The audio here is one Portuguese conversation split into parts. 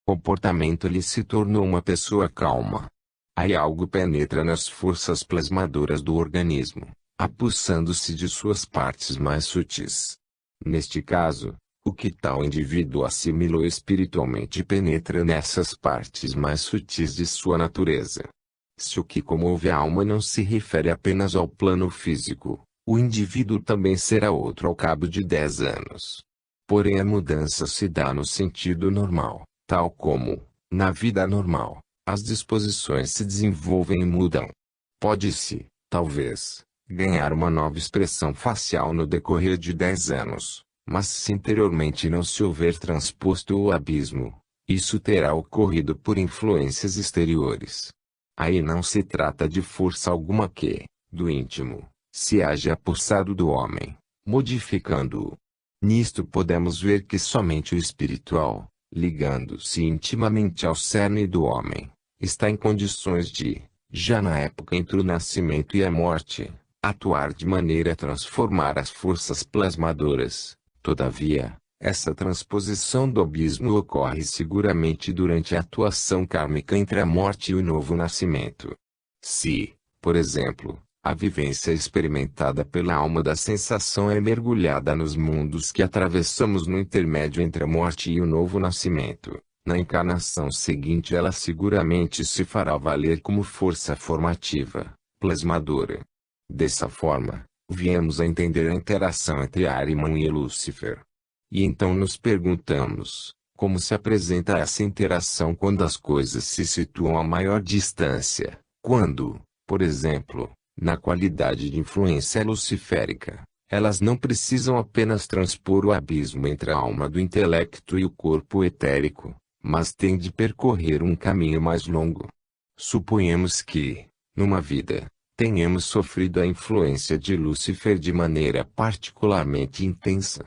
comportamento ele se tornou uma pessoa calma. Aí algo penetra nas forças plasmadoras do organismo, apossando-se de suas partes mais sutis. Neste caso, o que tal indivíduo assimilou espiritualmente penetra nessas partes mais sutis de sua natureza. Se o que comove a alma não se refere apenas ao plano físico, o indivíduo também será outro ao cabo de 10 anos. Porém a mudança se dá no sentido normal, tal como, na vida normal, as disposições se desenvolvem e mudam. Pode-se, talvez, ganhar uma nova expressão facial no decorrer de 10 anos, mas se interiormente não se houver transposto o abismo, isso terá ocorrido por influências exteriores. Aí não se trata de força alguma que, do íntimo, se haja apossado do homem, modificando-o. Nisto podemos ver que somente o espiritual, ligando-se intimamente ao cerne do homem, está em condições de, já na época entre o nascimento e a morte, atuar de maneira a transformar as forças plasmadoras. Todavia, essa transposição do abismo ocorre seguramente durante a atuação kármica entre a morte e o novo nascimento. Se, por exemplo, a vivência experimentada pela alma da sensação é mergulhada nos mundos que atravessamos no intermédio entre a morte e o novo nascimento, na encarnação seguinte ela seguramente se fará valer como força formativa, plasmadora. Dessa forma, viemos a entender a interação entre Ahriman e Lúcifer. E então nos perguntamos, como se apresenta essa interação quando as coisas se situam a maior distância, quando, por exemplo, na qualidade de influência luciférica, elas não precisam apenas transpor o abismo entre a alma do intelecto e o corpo etérico, mas têm de percorrer um caminho mais longo. Suponhamos que, numa vida, tenhamos sofrido a influência de Lúcifer de maneira particularmente intensa.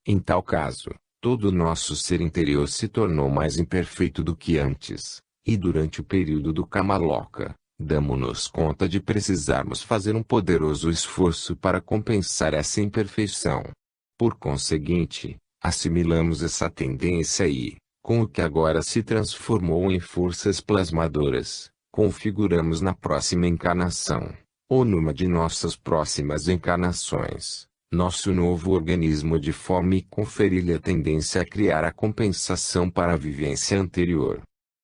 Em tal caso, todo o nosso ser interior se tornou mais imperfeito do que antes, e durante o período do Kamaloka, damos-nos conta de precisarmos fazer um poderoso esforço para compensar essa imperfeição. Por conseguinte, assimilamos essa tendência e, com o que agora se transformou em forças plasmadoras, configuramos na próxima encarnação, ou numa de nossas próximas encarnações, nosso novo organismo de forma a conferir-lhe a tendência a criar a compensação para a vivência anterior.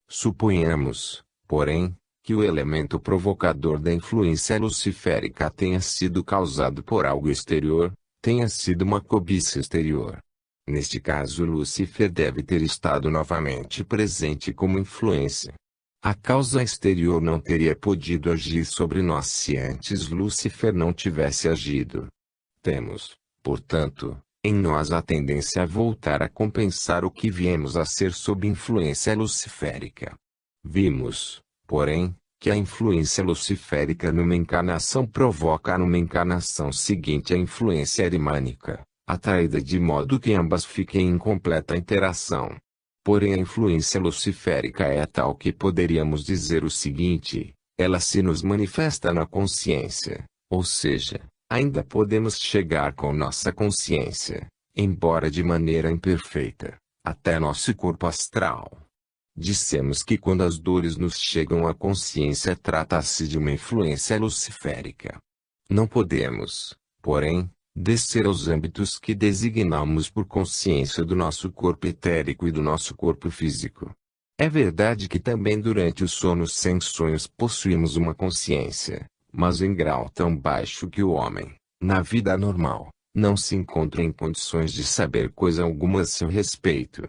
Suponhamos, porém, que o elemento provocador da influência luciférica tenha sido causado por algo exterior, tenha sido uma cobiça exterior. Neste caso Lúcifer deve ter estado novamente presente como influência. A causa exterior não teria podido agir sobre nós se antes Lúcifer não tivesse agido. Temos, portanto, em nós a tendência a voltar a compensar o que viemos a ser sob influência luciférica. Vimos, porém, que a influência luciférica numa encarnação provoca numa encarnação seguinte a influência arimânica, atraída de modo que ambas fiquem em completa interação. Porém a influência luciférica é tal que poderíamos dizer o seguinte, ela se nos manifesta na consciência, ou seja, ainda podemos chegar com nossa consciência, embora de maneira imperfeita, até nosso corpo astral. Dissemos que quando as dores nos chegam à consciência trata-se de uma influência luciférica. Não podemos, porém, descer aos âmbitos que designamos por consciência do nosso corpo etérico e do nosso corpo físico. É verdade que também durante o sono sem sonhos possuímos uma consciência, mas em grau tão baixo que o homem, na vida normal, não se encontra em condições de saber coisa alguma a seu respeito.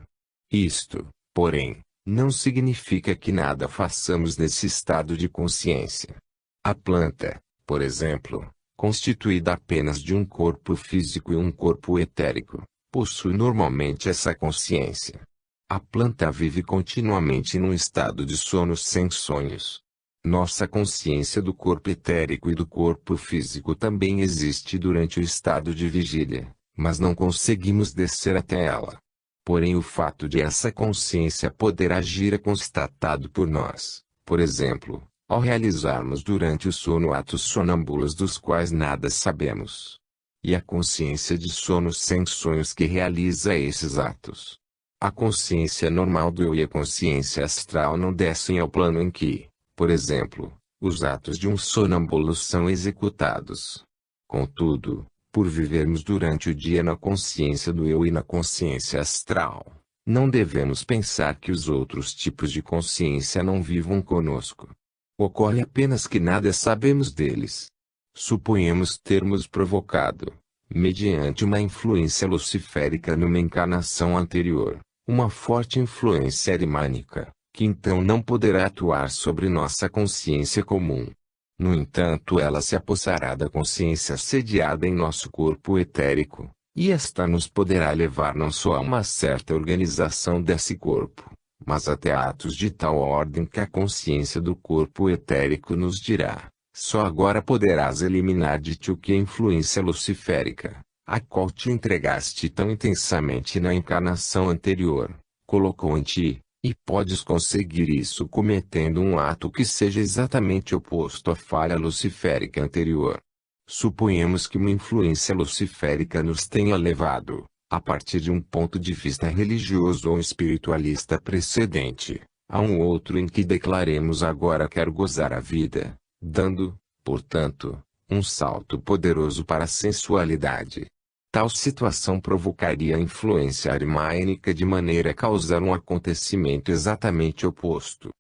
Isto, porém, não significa que nada façamos nesse estado de consciência. A planta, por exemplo, constituída apenas de um corpo físico e um corpo etérico, possui normalmente essa consciência. A planta vive continuamente num estado de sono sem sonhos. Nossa consciência do corpo etérico e do corpo físico também existe durante o estado de vigília, mas não conseguimos descer até ela. Porém o fato de essa consciência poder agir é constatado por nós, por exemplo, ao realizarmos durante o sono atos sonâmbulos dos quais nada sabemos. E a consciência de sono sem sonhos que realiza esses atos. A consciência normal do eu e a consciência astral não descem ao plano em que, por exemplo, os atos de um sonâmbulo são executados. Contudo, por vivermos durante o dia na consciência do eu e na consciência astral, não devemos pensar que os outros tipos de consciência não vivam conosco. Ocorre apenas que nada sabemos deles. Suponhamos termos provocado, mediante uma influência luciférica numa encarnação anterior, uma forte influência arimânica, que então não poderá atuar sobre nossa consciência comum. No entanto, ela se apossará da consciência sediada em nosso corpo etérico, e esta nos poderá levar não só a uma certa organização desse corpo, mas até atos de tal ordem que a consciência do corpo etérico nos dirá: só agora poderás eliminar de ti o que é influência luciférica, a qual te entregaste tão intensamente na encarnação anterior, colocou em ti, e podes conseguir isso cometendo um ato que seja exatamente oposto à falha luciférica anterior. Suponhamos que uma influência luciférica nos tenha levado, a partir de um ponto de vista religioso ou espiritualista precedente, a um outro em que declaremos agora quero gozar a vida, dando, portanto, um salto poderoso para a sensualidade. Tal situação provocaria a influência arimânica de maneira a causar um acontecimento exatamente oposto.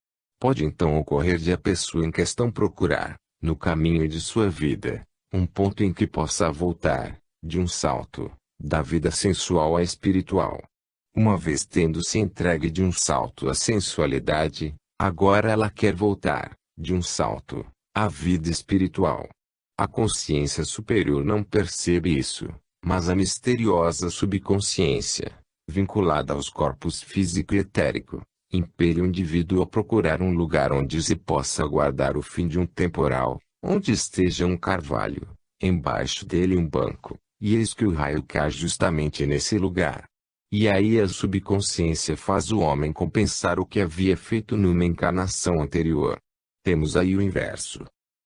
Pode então ocorrer de a pessoa em questão procurar, no caminho de sua vida, um ponto em que possa voltar, de um salto, da vida sensual à espiritual. Uma vez tendo-se entregue de um salto à sensualidade, agora ela quer voltar, de um salto, à vida espiritual. A consciência superior não percebe isso, mas a misteriosa subconsciência, vinculada aos corpos físico e etérico, impele o indivíduo a procurar um lugar onde se possa guardar o fim de um temporal, onde esteja um carvalho, embaixo dele um banco, e eis que o raio cai justamente nesse lugar. E aí a subconsciência faz o homem compensar o que havia feito numa encarnação anterior. Temos aí o inverso.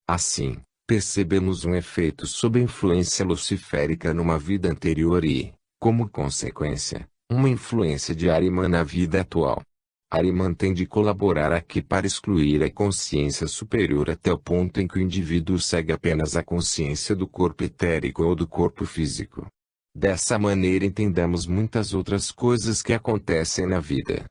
Assim, percebemos um efeito sob influência luciférica numa vida anterior e, como consequência, uma influência de Ahriman na vida atual. Ahriman tem de colaborar aqui para excluir a consciência superior até o ponto em que o indivíduo segue apenas a consciência do corpo etérico ou do corpo físico. Dessa maneira entendamos muitas outras coisas que acontecem na vida.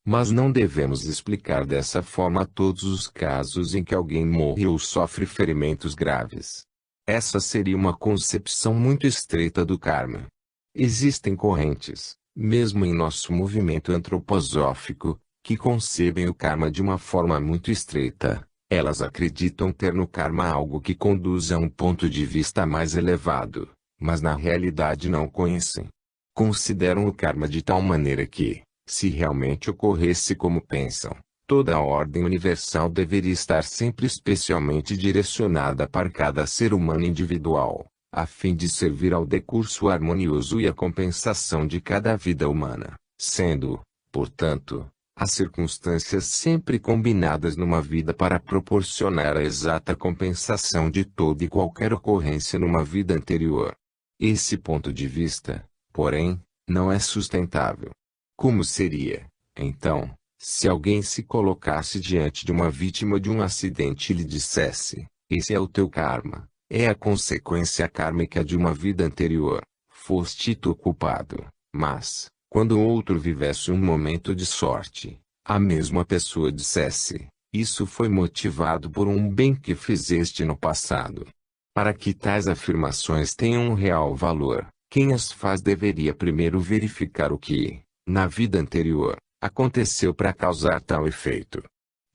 Mas não devemos explicar dessa forma todos os casos em que alguém morre ou sofre ferimentos graves. Essa seria uma concepção muito estreita do karma. Existem correntes, mesmo em nosso movimento antroposófico, que concebem o karma de uma forma muito estreita. Elas acreditam ter no karma algo que conduz a um ponto de vista mais elevado, mas na realidade não o conhecem. Consideram o karma de tal maneira que, se realmente ocorresse como pensam, toda a ordem universal deveria estar sempre especialmente direcionada para cada ser humano individual, a fim de servir ao decurso harmonioso e à compensação de cada vida humana, sendo, portanto, as circunstâncias sempre combinadas numa vida para proporcionar a exata compensação de toda e qualquer ocorrência numa vida anterior. Esse ponto de vista, porém, não é sustentável. Como seria, então, se alguém se colocasse diante de uma vítima de um acidente e lhe dissesse: esse é o teu karma, é a consequência kármica de uma vida anterior, foste tu culpado, mas, quando outro vivesse um momento de sorte, a mesma pessoa dissesse: isso foi motivado por um bem que fizeste no passado. Para que tais afirmações tenham um real valor, quem as faz deveria primeiro verificar o que, na vida anterior, aconteceu para causar tal efeito.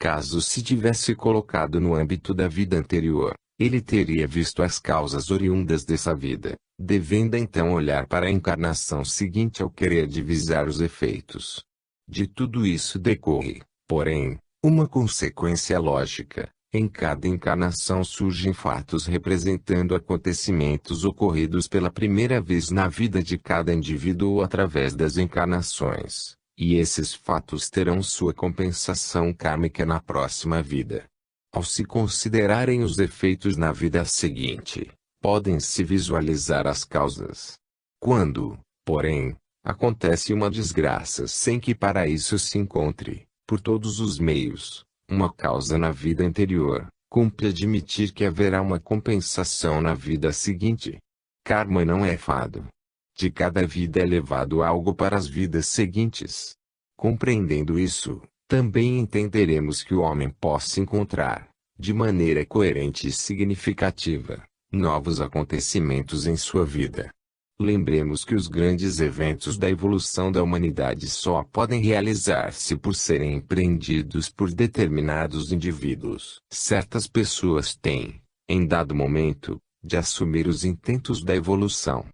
Caso se tivesse colocado no âmbito da vida anterior, ele teria visto as causas oriundas dessa vida, devendo então olhar para a encarnação seguinte ao querer divisar os efeitos. De tudo isso decorre, porém, uma consequência lógica. Em cada encarnação surgem fatos representando acontecimentos ocorridos pela primeira vez na vida de cada indivíduo através das encarnações, e esses fatos terão sua compensação kármica na próxima vida. Ao se considerarem os efeitos na vida seguinte, podem-se visualizar as causas. Quando, porém, Acontece uma desgraça sem que para isso se encontre, por todos os meios, uma causa na vida anterior. Cumpre admitir que haverá uma compensação na vida seguinte. Karma não é fado. De cada vida é levado algo para as vidas seguintes. Compreendendo isso, também entenderemos que o homem possa encontrar, de maneira coerente e significativa, novos acontecimentos em sua vida. Lembremos que os grandes eventos da evolução da humanidade só podem realizar-se por serem empreendidos por determinados indivíduos. Certas pessoas têm, em dado momento, de assumir os intentos da evolução.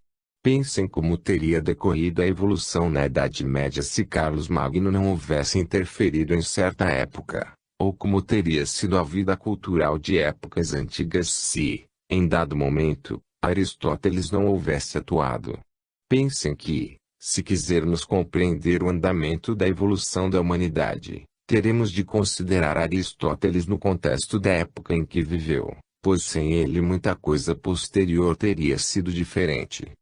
Pensem como teria decorrido a evolução na Idade Média se Carlos Magno não houvesse interferido em certa época, ou como teria sido a vida cultural de épocas antigas se, em dado momento, Aristóteles não houvesse atuado. Pensem que, se quisermos compreender o andamento da evolução da humanidade, teremos de considerar Aristóteles no contexto da época em que viveu, pois sem ele muita coisa posterior teria sido diferente.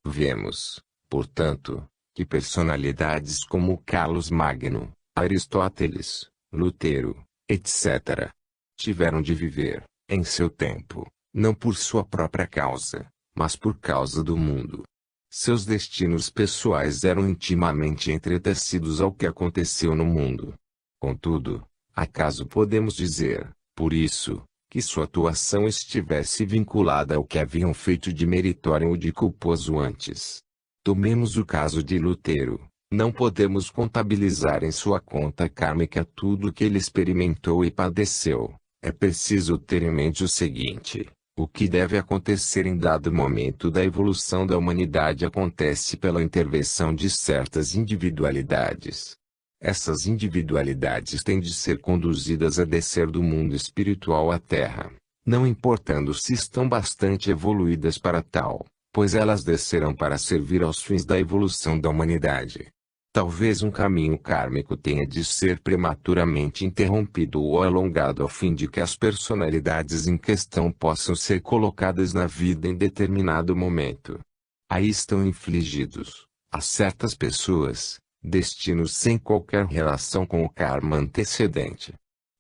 Vemos, portanto, que personalidades como Carlos Magno, Aristóteles, Lutero, etc., tiveram de viver, em seu tempo, não por sua própria causa, mas por causa do mundo. Seus destinos pessoais eram intimamente entretecidos ao que aconteceu no mundo. Contudo, acaso podemos dizer, por isso, que sua atuação estivesse vinculada ao que haviam feito de meritório ou de culposo antes? Tomemos o caso de Lutero. Não podemos contabilizar em sua conta kármica tudo o que ele experimentou e padeceu. É preciso ter em mente o seguinte: o que deve acontecer em dado momento da evolução da humanidade acontece pela intervenção de certas individualidades. Essas individualidades têm de ser conduzidas a descer do mundo espiritual à Terra, não importando se estão bastante evoluídas para tal, pois elas descerão para servir aos fins da evolução da humanidade. Talvez um caminho kármico tenha de ser prematuramente interrompido ou alongado a fim de que as personalidades em questão possam ser colocadas na vida em determinado momento. Aí estão infligidos, a certas pessoas, destinos sem qualquer relação com o karma antecedente.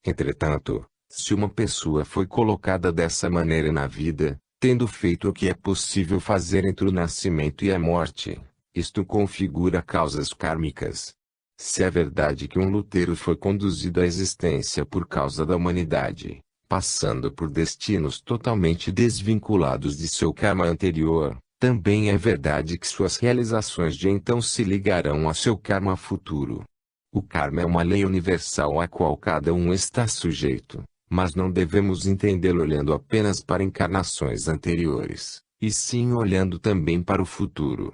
Entretanto, se uma pessoa foi colocada dessa maneira na vida, tendo feito o que é possível fazer entre o nascimento e a morte, isto configura causas kármicas. Se é verdade que um Lutero foi conduzido à existência por causa da humanidade, passando por destinos totalmente desvinculados de seu karma anterior, também é verdade que suas realizações de então se ligarão a seu karma futuro. O karma é uma lei universal à qual cada um está sujeito, mas não devemos entendê-lo olhando apenas para encarnações anteriores, e sim olhando também para o futuro.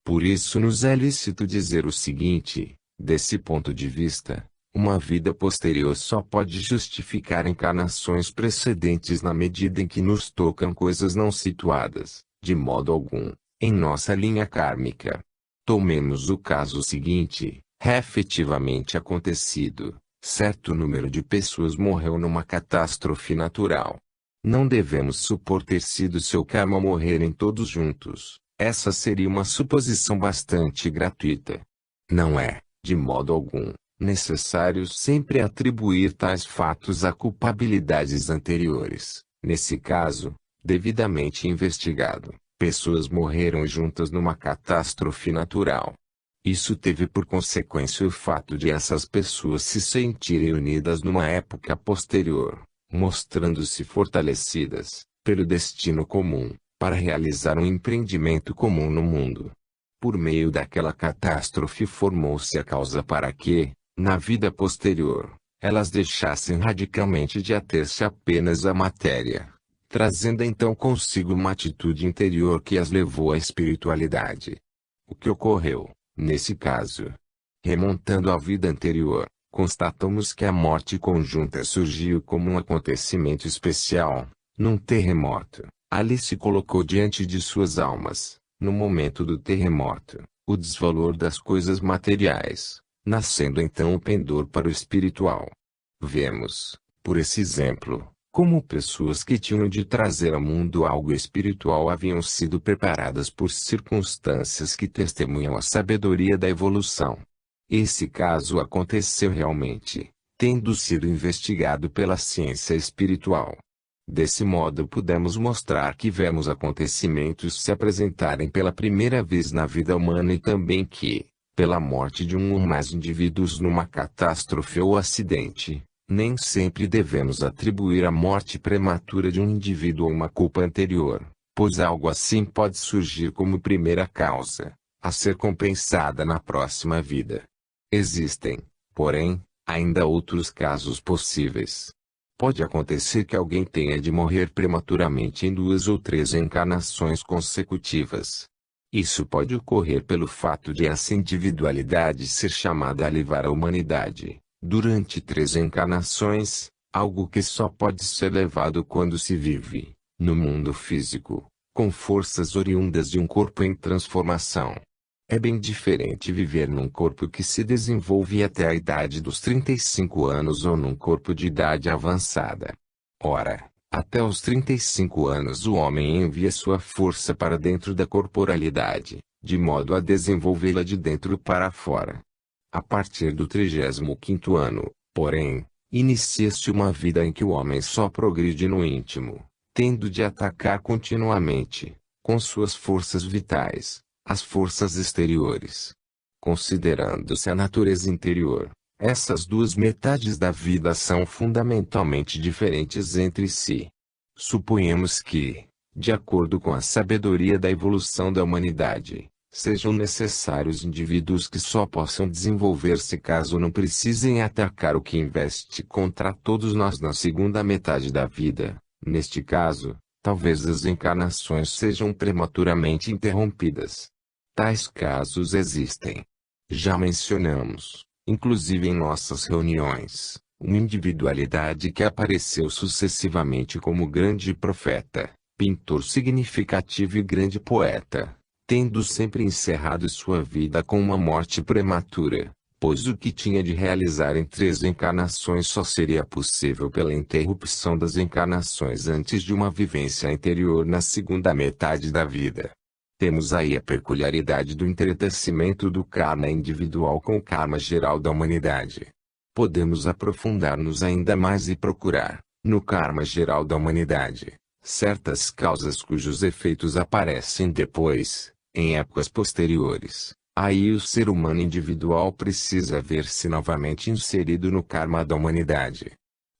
Por isso nos é lícito dizer o seguinte: desse ponto de vista, uma vida posterior só pode justificar encarnações precedentes na medida em que nos tocam coisas não situadas, de modo algum, em nossa linha kármica. Tomemos o caso seguinte: efetivamente acontecido, certo número de pessoas morreu numa catástrofe natural. Não devemos supor ter sido seu karma morrerem todos juntos. Essa seria uma suposição bastante gratuita. Não é, de modo algum, necessário sempre atribuir tais fatos a culpabilidades anteriores. Nesse caso, devidamente investigado, pessoas morreram juntas numa catástrofe natural. Isso teve por consequência o fato de essas pessoas se sentirem unidas numa época posterior, mostrando-se fortalecidas, pelo destino comum, para realizar um empreendimento comum no mundo. Por meio daquela catástrofe formou-se a causa para que, na vida posterior, elas deixassem radicalmente de ater-se apenas à matéria, trazendo então consigo uma atitude interior que as levou à espiritualidade. O que ocorreu, nesse caso? Remontando à vida anterior, constatamos que a morte conjunta surgiu como um acontecimento especial, num terremoto. Ali se colocou diante de suas almas, no momento do terremoto, o desvalor das coisas materiais, nascendo então o pendor para o espiritual. Vemos, por esse exemplo, Como pessoas que tinham de trazer ao mundo algo espiritual haviam sido preparadas por circunstâncias que testemunham a sabedoria da evolução. Esse caso aconteceu realmente, tendo sido investigado pela ciência espiritual. Desse modo pudemos mostrar que vemos acontecimentos se apresentarem pela primeira vez na vida humana e também que, pela morte de um ou mais indivíduos numa catástrofe ou acidente, nem sempre devemos atribuir a morte prematura de um indivíduo a uma culpa anterior, pois algo assim pode surgir como primeira causa, a ser compensada na próxima vida. Existem, porém, ainda outros casos possíveis. Pode acontecer que alguém tenha de morrer prematuramente em 2 ou 3 encarnações consecutivas. Isso pode ocorrer pelo fato de essa individualidade ser chamada a levar a humanidade, durante 3 encarnações, algo que só pode ser levado quando se vive, no mundo físico, com forças oriundas de um corpo em transformação. É bem diferente viver num corpo que se desenvolve até a idade dos 35 anos ou num corpo de idade avançada. Ora, até os 35 anos o homem envia sua força para dentro da corporalidade, de modo a desenvolvê-la de dentro para fora. A partir do 35º ano, porém, inicia-se uma vida em que o homem só progride no íntimo, tendo de atacar continuamente, com suas forças vitais, as forças exteriores. Considerando-se a natureza interior, essas duas metades da vida são fundamentalmente diferentes entre si. Suponhamos que, de acordo com a sabedoria da evolução da humanidade, sejam necessários indivíduos que só possam desenvolver-se caso não precisem atacar o que investe contra todos nós na segunda metade da vida. Neste caso, talvez as encarnações sejam prematuramente interrompidas. Tais casos existem. Já mencionamos, inclusive em nossas reuniões, uma individualidade que apareceu sucessivamente como grande profeta, pintor significativo e grande poeta, tendo sempre encerrado sua vida com uma morte prematura, pois o que tinha de realizar em 3 encarnações só seria possível pela interrupção das encarnações antes de uma vivência interior na segunda metade da vida. Temos aí a peculiaridade do entretecimento do karma individual com o karma geral da humanidade. Podemos aprofundar-nos ainda mais e procurar, no karma geral da humanidade, certas causas cujos efeitos aparecem depois, em épocas posteriores. Aí o ser humano individual precisa ver-se novamente inserido no karma da humanidade.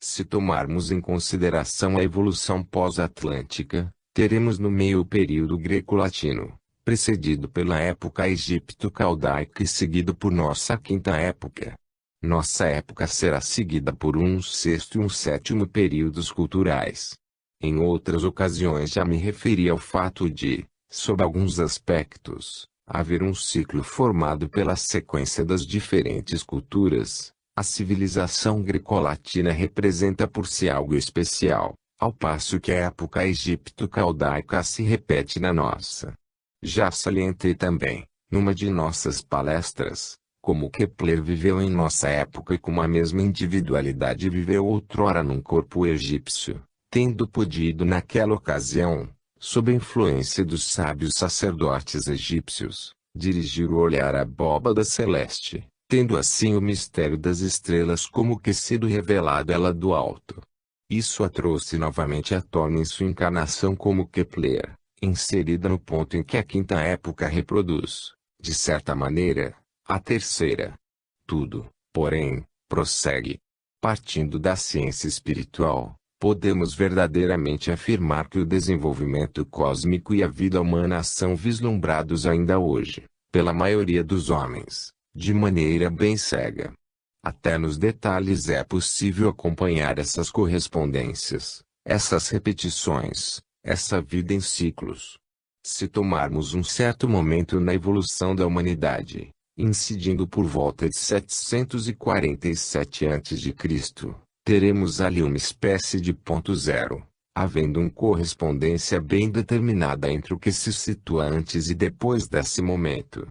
Se tomarmos em consideração a evolução pós-atlântica, teremos no meio o período greco-latino, precedido pela época egipto-caldaica e seguido por nossa quinta época. Nossa época será seguida por um 6º e um 7º períodos culturais. Em outras ocasiões já me referi ao fato de, sob alguns aspectos, haver um ciclo formado pela sequência das diferentes culturas. A civilização greco-latina representa por si algo especial, ao passo que a época egipto-caldaica se repete na nossa. Já salientei também, numa de nossas palestras, como Kepler viveu em nossa época e com a mesma individualidade viveu outrora num corpo egípcio, tendo podido naquela ocasião, sob a influência dos sábios sacerdotes egípcios, dirigir o olhar à abóbada celeste, tendo assim o mistério das estrelas como que sido revelado ela do alto. Isso a trouxe novamente à tona em sua encarnação como Kepler, inserida no ponto em que a quinta época reproduz, de certa maneira, a terceira. Tudo, porém, prossegue. Partindo da ciência espiritual, podemos verdadeiramente afirmar que o desenvolvimento cósmico e a vida humana são vislumbrados ainda hoje, pela maioria dos homens, de maneira bem cega. Até nos detalhes é possível acompanhar essas correspondências, essas repetições, essa vida em ciclos. Se tomarmos um certo momento na evolução da humanidade, incidindo por volta de 747 a.C., teremos ali uma espécie de ponto zero, havendo uma correspondência bem determinada entre o que se situa antes e depois desse momento.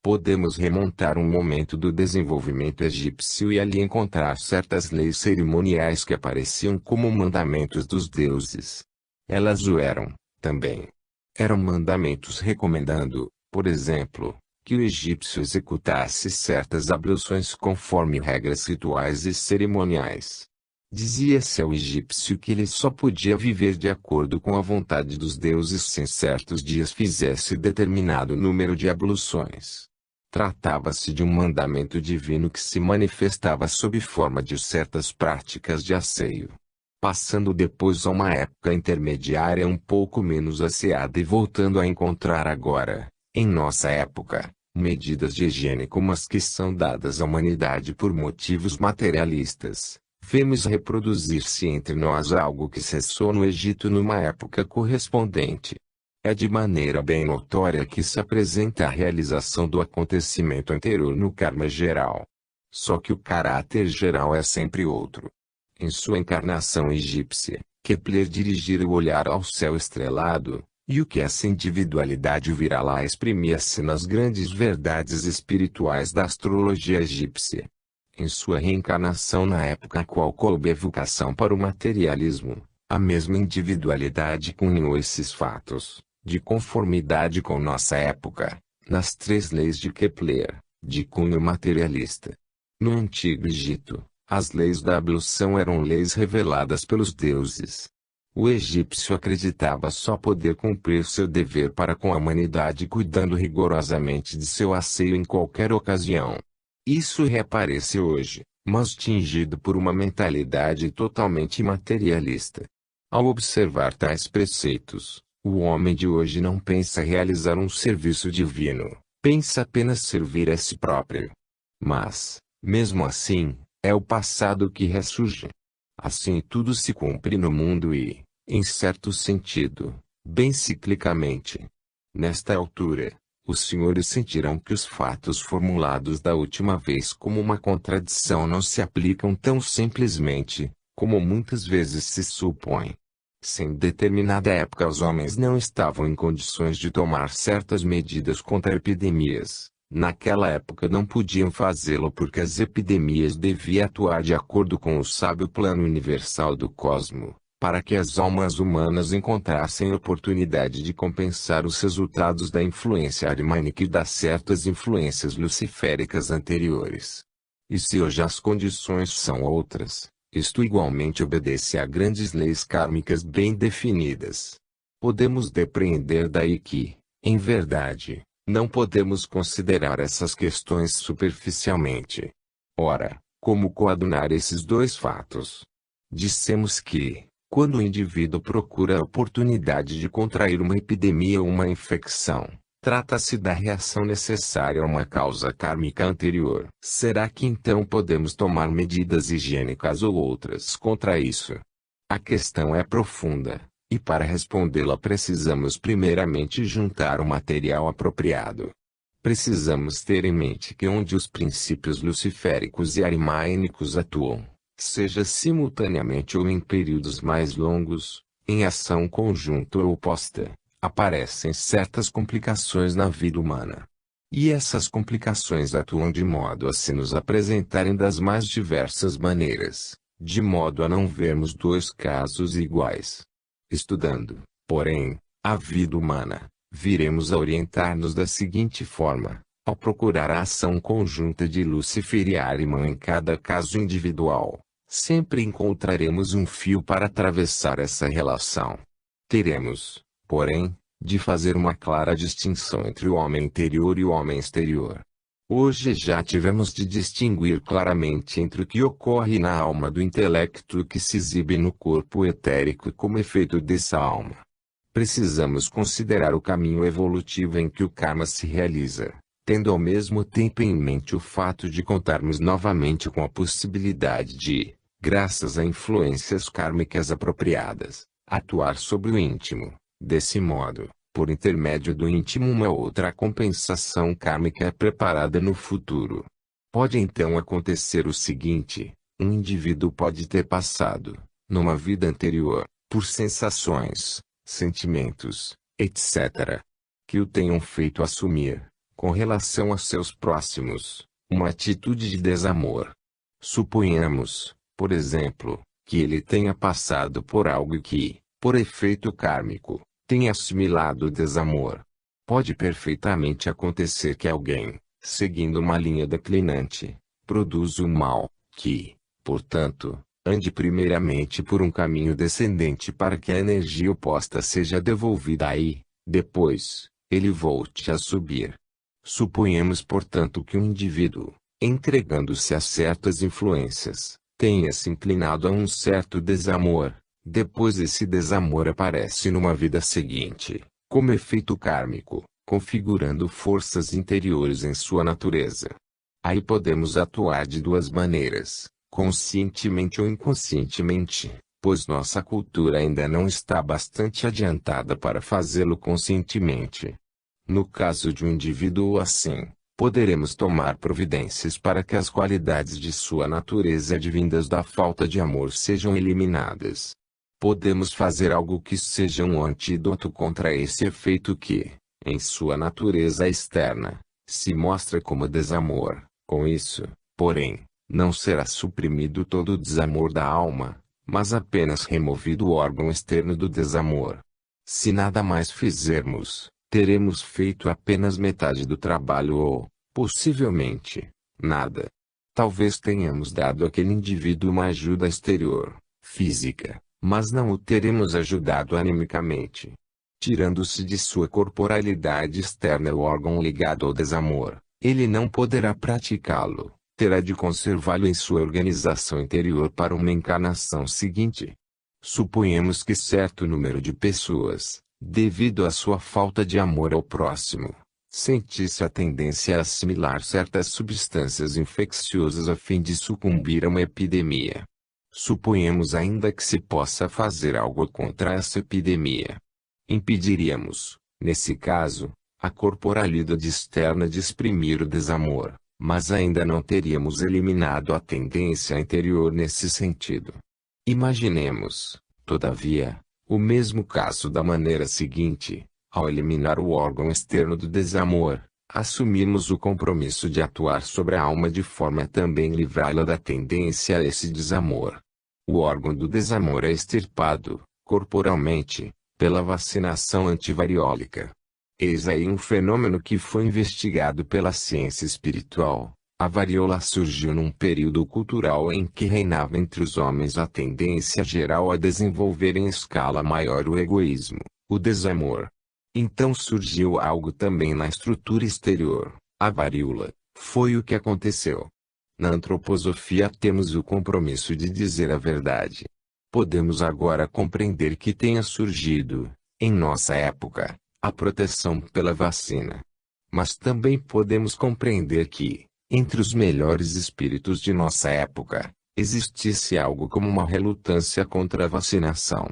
Podemos remontar um momento do desenvolvimento egípcio e ali encontrar certas leis cerimoniais que apareciam como mandamentos dos deuses. Elas o eram, também. Eram mandamentos recomendando, por exemplo, que o egípcio executasse certas abluções conforme regras rituais e cerimoniais. Dizia-se ao egípcio que ele só podia viver de acordo com a vontade dos deuses se em certos dias fizesse determinado número de abluções. Tratava-se de um mandamento divino que se manifestava sob forma de certas práticas de asseio. Passando depois a uma época intermediária um pouco menos asseada e voltando a encontrar agora, em nossa época, medidas de higiene como as que são dadas à humanidade por motivos materialistas, vemos reproduzir-se entre nós algo que cessou no Egito numa época correspondente. É de maneira bem notória que se apresenta a realização do acontecimento anterior no karma geral. Só que o caráter geral é sempre outro. Em sua encarnação egípcia, Kepler dirigira o olhar ao céu estrelado, e o que essa individualidade virá lá exprimia-se nas grandes verdades espirituais da astrologia egípcia. Em sua reencarnação na época a qual coube a vocação para o materialismo, a mesma individualidade cunhou esses fatos, de conformidade com nossa época, nas três leis de Kepler, de cunho materialista. No Antigo Egito, as leis da ablução eram leis reveladas pelos deuses. O egípcio acreditava só poder cumprir seu dever para com a humanidade cuidando rigorosamente de seu asseio em qualquer ocasião. Isso reaparece hoje, mas tingido por uma mentalidade totalmente materialista. Ao observar tais preceitos, o homem de hoje não pensa realizar um serviço divino, pensa apenas servir a si próprio. Mas, mesmo assim, é o passado que ressurge. Assim tudo se cumpre no mundo e, em certo sentido, bem ciclicamente. Nesta altura, os senhores sentirão que os fatos formulados da última vez como uma contradição não se aplicam tão simplesmente, como muitas vezes se supõe. Sem determinada época os homens não estavam em condições de tomar certas medidas contra epidemias. Naquela época não podiam fazê-lo porque as epidemias deviam atuar de acordo com o sábio plano universal do cosmo, para que as almas humanas encontrassem oportunidade de compensar os resultados da influência arimânica e das certas influências luciféricas anteriores. E se hoje as condições são outras, isto igualmente obedece a grandes leis kármicas bem definidas. Podemos depreender daí que, em verdade, não podemos considerar essas questões superficialmente. Ora, como coadunar esses dois fatos? Dissemos que, quando o indivíduo procura a oportunidade de contrair uma epidemia ou uma infecção, trata-se da reação necessária a uma causa kármica anterior. Será que então podemos tomar medidas higiênicas ou outras contra isso? A questão é profunda, e para respondê-la precisamos primeiramente juntar o material apropriado. Precisamos ter em mente que onde os princípios luciféricos e arimânicos atuam, seja simultaneamente ou em períodos mais longos, em ação conjunta ou oposta, aparecem certas complicações na vida humana. E essas complicações atuam de modo a se nos apresentarem das mais diversas maneiras, de modo a não vermos dois casos iguais. Estudando, porém, a vida humana, viremos a orientar-nos da seguinte forma: ao procurar a ação conjunta de Lúcifer e Ahriman em cada caso individual, sempre encontraremos um fio para atravessar essa relação. Teremos, porém, de fazer uma clara distinção entre o homem interior e o homem exterior. Hoje já tivemos de distinguir claramente entre o que ocorre na alma do intelecto e o que se exibe no corpo etérico como efeito dessa alma. Precisamos considerar o caminho evolutivo em que o karma se realiza, tendo ao mesmo tempo em mente o fato de contarmos novamente com a possibilidade de, graças a influências kármicas apropriadas, atuar sobre o íntimo. Desse modo, por intermédio do íntimo uma outra compensação kármica é preparada no futuro. Pode então acontecer o seguinte: um indivíduo pode ter passado, numa vida anterior, por sensações, sentimentos, etc., que o tenham feito assumir, com relação a seus próximos, uma atitude de desamor. Suponhamos, por exemplo, que ele tenha passado por algo que, por efeito kármico, tenha assimilado o desamor. Pode perfeitamente acontecer que alguém, seguindo uma linha declinante, produza o mal, que, portanto, ande primeiramente por um caminho descendente para que a energia oposta seja devolvida aí, depois, ele volte a subir. Suponhamos, portanto, que um indivíduo, entregando-se a certas influências, tenha se inclinado a um certo desamor. Depois esse desamor aparece numa vida seguinte, como efeito kármico, configurando forças interiores em sua natureza. Aí podemos atuar de duas maneiras, conscientemente ou inconscientemente, pois nossa cultura ainda não está bastante adiantada para fazê-lo conscientemente. No caso de um indivíduo assim, poderemos tomar providências para que as qualidades de sua natureza advindas da falta de amor sejam eliminadas. Podemos fazer algo que seja um antídoto contra esse efeito que, em sua natureza externa, se mostra como desamor. Com isso, porém, não será suprimido todo o desamor da alma, mas apenas removido o órgão externo do desamor. Se nada mais fizermos, teremos feito apenas metade do trabalho ou, possivelmente, nada. Talvez tenhamos dado àquele indivíduo uma ajuda exterior, física, mas não o teremos ajudado animicamente. Tirando-se de sua corporalidade externa o órgão ligado ao desamor, ele não poderá praticá-lo, terá de conservá-lo em sua organização interior para uma encarnação seguinte. Suponhamos que certo número de pessoas, devido à sua falta de amor ao próximo, sentisse a tendência a assimilar certas substâncias infecciosas a fim de sucumbir a uma epidemia. Suponhamos ainda que se possa fazer algo contra essa epidemia. Impediríamos, nesse caso, a corporalidade externa de exprimir o desamor, mas ainda não teríamos eliminado a tendência interior nesse sentido. Imaginemos, todavia, o mesmo caso da maneira seguinte: ao eliminar o órgão externo do desamor, assumimos o compromisso de atuar sobre a alma de forma a também livrá-la da tendência a esse desamor. O órgão do desamor é extirpado, corporalmente, pela vacinação antivariólica. Eis aí um fenômeno que foi investigado pela ciência espiritual. A varíola surgiu num período cultural em que reinava entre os homens a tendência geral a desenvolver em escala maior o egoísmo, o desamor. Então surgiu algo também na estrutura exterior, a varíola. Foi o que aconteceu. Na antroposofia temos o compromisso de dizer a verdade. Podemos agora compreender que tenha surgido, em nossa época, a proteção pela vacina. Mas também podemos compreender que, entre os melhores espíritos de nossa época, existisse algo como uma relutância contra a vacinação.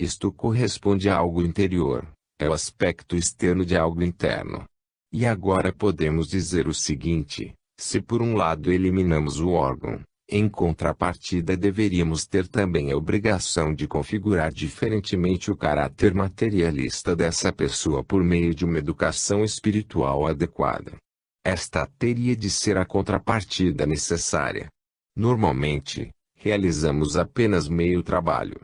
Isto corresponde a algo interior, é o aspecto externo de algo interno. E agora podemos dizer o seguinte: se por um lado eliminamos o órgão, em contrapartida deveríamos ter também a obrigação de configurar diferentemente o caráter materialista dessa pessoa por meio de uma educação espiritual adequada. Esta teria de ser a contrapartida necessária. Normalmente, realizamos apenas meio trabalho.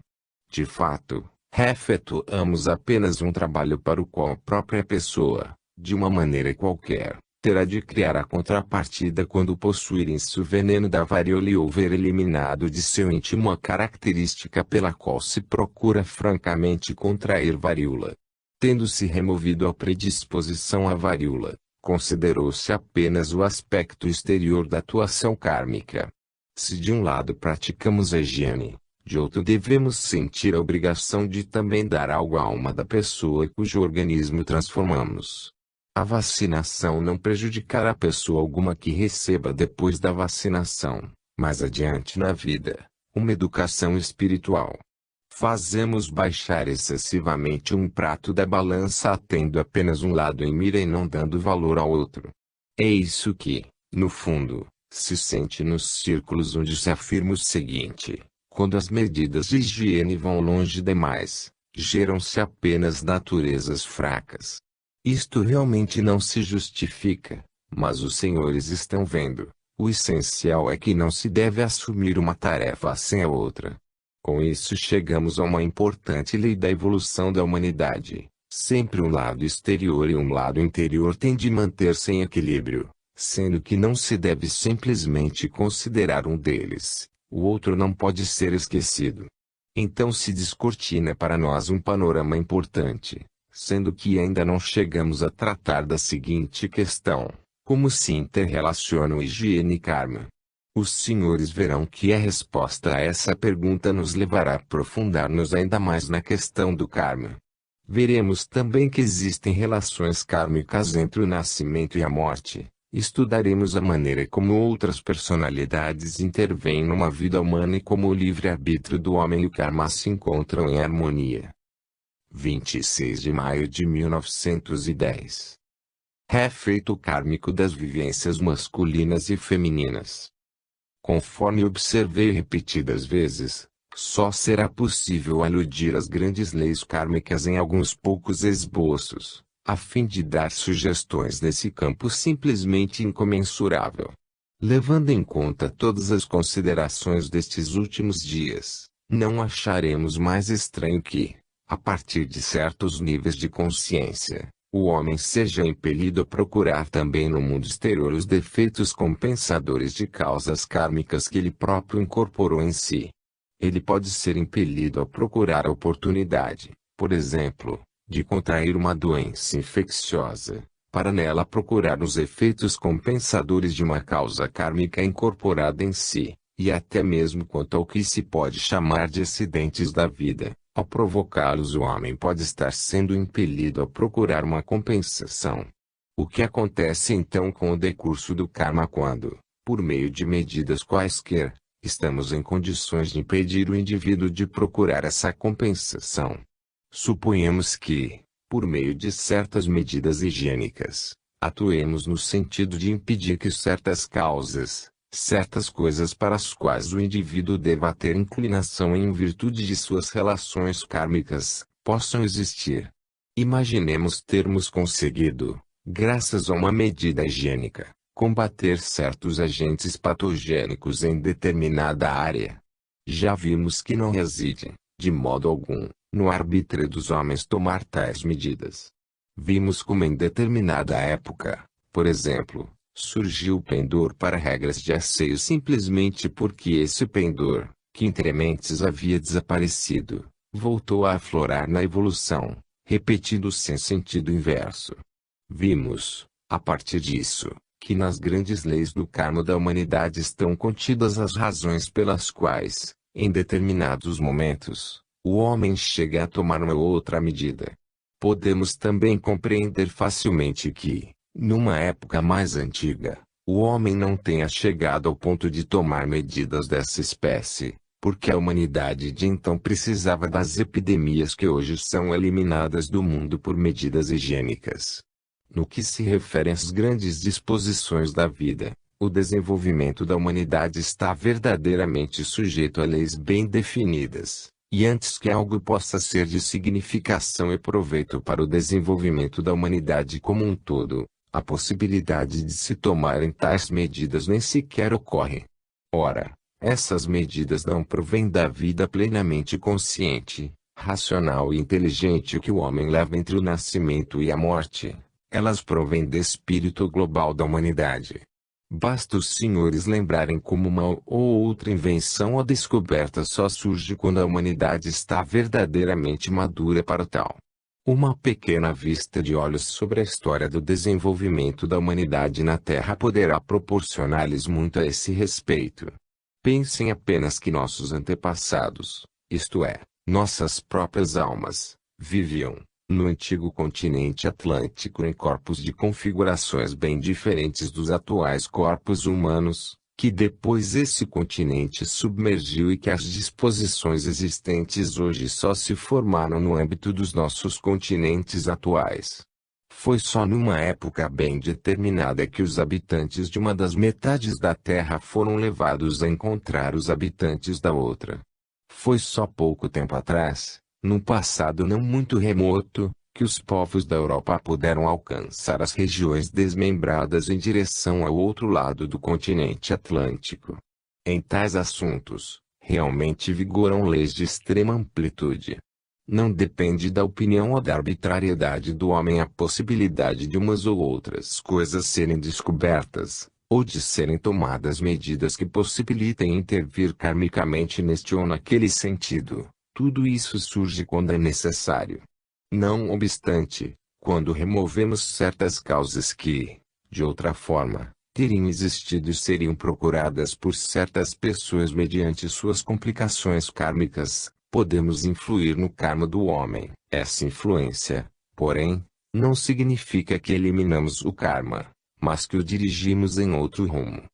De fato, efetuamos apenas um trabalho para o qual a própria pessoa, de uma maneira qualquer, terá de criar a contrapartida quando possuir em si o veneno da varíola e houver eliminado de seu íntimo a característica pela qual se procura francamente contrair varíola. Tendo-se removido a predisposição à varíola, considerou-se apenas o aspecto exterior da atuação kármica. Se de um lado praticamos a higiene, de outro devemos sentir a obrigação de também dar algo à alma da pessoa cujo organismo transformamos. A vacinação não prejudicará pessoa alguma que receba depois da vacinação, mais adiante na vida, uma educação espiritual. Fazemos baixar excessivamente um prato da balança tendo apenas um lado em mira e não dando valor ao outro. É isso que, no fundo, se sente nos círculos onde se afirma o seguinte: quando as medidas de higiene vão longe demais, geram-se apenas naturezas fracas. Isto realmente não se justifica, mas os senhores estão vendo. O essencial é que não se deve assumir uma tarefa sem a outra. Com isso chegamos a uma importante lei da evolução da humanidade. Sempre um lado exterior e um lado interior têm de manter-se em equilíbrio, sendo que não se deve simplesmente considerar um deles, o outro não pode ser esquecido. Então se descortina para nós um panorama importante, sendo que ainda não chegamos a tratar da seguinte questão: como se interrelacionam higiene e karma? Os senhores verão que a resposta a essa pergunta nos levará a aprofundar-nos ainda mais na questão do karma. Veremos também que existem relações kármicas entre o nascimento e a morte. Estudaremos a maneira como outras personalidades intervêm numa vida humana e como o livre-arbítrio do homem e o karma se encontram em harmonia. 26 de maio de 1910. Efeito kármico das vivências masculinas e femininas. Conforme observei repetidas vezes, só será possível aludir às grandes leis kármicas em alguns poucos esboços, a fim de dar sugestões nesse campo simplesmente incomensurável. Levando em conta todas as considerações destes últimos dias, não acharemos mais estranho que, a partir de certos níveis de consciência, o homem seja impelido a procurar também no mundo exterior os defeitos compensadores de causas kármicas que ele próprio incorporou em si. Ele pode ser impelido a procurar a oportunidade, por exemplo, de contrair uma doença infecciosa, para nela procurar os efeitos compensadores de uma causa kármica incorporada em si, e até mesmo quanto ao que se pode chamar de acidentes da vida. Ao provocá-los, o homem pode estar sendo impelido a procurar uma compensação. O que acontece então com o decurso do karma quando, por meio de medidas quaisquer, estamos em condições de impedir o indivíduo de procurar essa compensação? Suponhamos que, por meio de certas medidas higiênicas, atuemos no sentido de impedir que certas causas, certas coisas para as quais o indivíduo deva ter inclinação em virtude de suas relações kármicas, possam existir. Imaginemos termos conseguido, graças a uma medida higiênica, combater certos agentes patogênicos em determinada área. Já vimos que não reside, de modo algum, no arbítrio dos homens tomar tais medidas. Vimos como em determinada época, por exemplo, surgiu o pendor para regras de asseio simplesmente porque esse pendor, que entrementes havia desaparecido, voltou a aflorar na evolução, repetindo-se em sentido inverso. Vimos, a partir disso, que nas grandes leis do karma da humanidade estão contidas as razões pelas quais, em determinados momentos, o homem chega a tomar uma ou outra medida. Podemos também compreender facilmente que, numa época mais antiga, o homem não tenha chegado ao ponto de tomar medidas dessa espécie, porque a humanidade de então precisava das epidemias que hoje são eliminadas do mundo por medidas higiênicas. No que se refere às grandes disposições da vida, o desenvolvimento da humanidade está verdadeiramente sujeito a leis bem definidas, e antes que algo possa ser de significação e proveito para o desenvolvimento da humanidade como um todo, a possibilidade de se tomarem tais medidas nem sequer ocorre. Ora, essas medidas não provêm da vida plenamente consciente, racional e inteligente que o homem leva entre o nascimento e a morte. Elas provêm do espírito global da humanidade. Basta os senhores lembrarem como uma ou outra invenção ou descoberta só surge quando a humanidade está verdadeiramente madura para tal. Uma pequena vista de olhos sobre a história do desenvolvimento da humanidade na Terra poderá proporcionar-lhes muito a esse respeito. Pensem apenas que nossos antepassados, isto é, nossas próprias almas, viviam, no antigo continente atlântico em corpos de configurações bem diferentes dos atuais corpos humanos, que depois esse continente submergiu e que as disposições existentes hoje só se formaram no âmbito dos nossos continentes atuais. Foi só numa época bem determinada que os habitantes de uma das metades da Terra foram levados a encontrar os habitantes da outra. Foi só pouco tempo atrás, num passado não muito remoto, que os povos da Europa puderam alcançar as regiões desmembradas em direção ao outro lado do continente Atlântico. Em tais assuntos, realmente vigoram leis de extrema amplitude. Não depende da opinião ou da arbitrariedade do homem a possibilidade de umas ou outras coisas serem descobertas, ou de serem tomadas medidas que possibilitem intervir karmicamente neste ou naquele sentido. Tudo isso surge quando é necessário. Não obstante, quando removemos certas causas que, de outra forma, teriam existido e seriam procuradas por certas pessoas mediante suas complicações kármicas, podemos influir no karma do homem. Essa influência, porém, não significa que eliminamos o karma, mas que o dirigimos em outro rumo.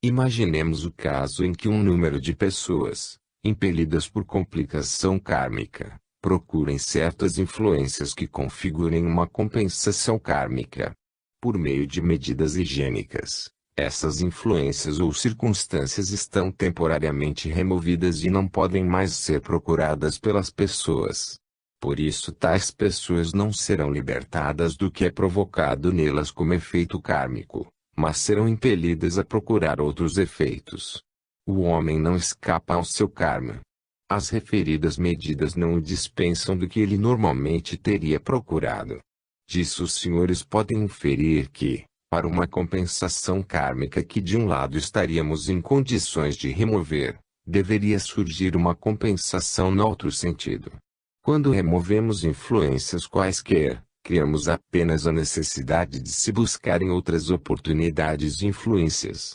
Imaginemos o caso em que um número de pessoas, impelidas por complicação kármica, procurem certas influências que configurem uma compensação kármica. Por meio de medidas higiênicas, essas influências ou circunstâncias estão temporariamente removidas e não podem mais ser procuradas pelas pessoas. Por isso tais pessoas não serão libertadas do que é provocado nelas como efeito kármico, mas serão impelidas a procurar outros efeitos. O homem não escapa ao seu karma. As referidas medidas não o dispensam do que ele normalmente teria procurado. Disso os senhores podem inferir que, para uma compensação kármica que de um lado estaríamos em condições de remover, deveria surgir uma compensação no outro sentido. Quando removemos influências quaisquer, criamos apenas a necessidade de se buscarem outras oportunidades de influências.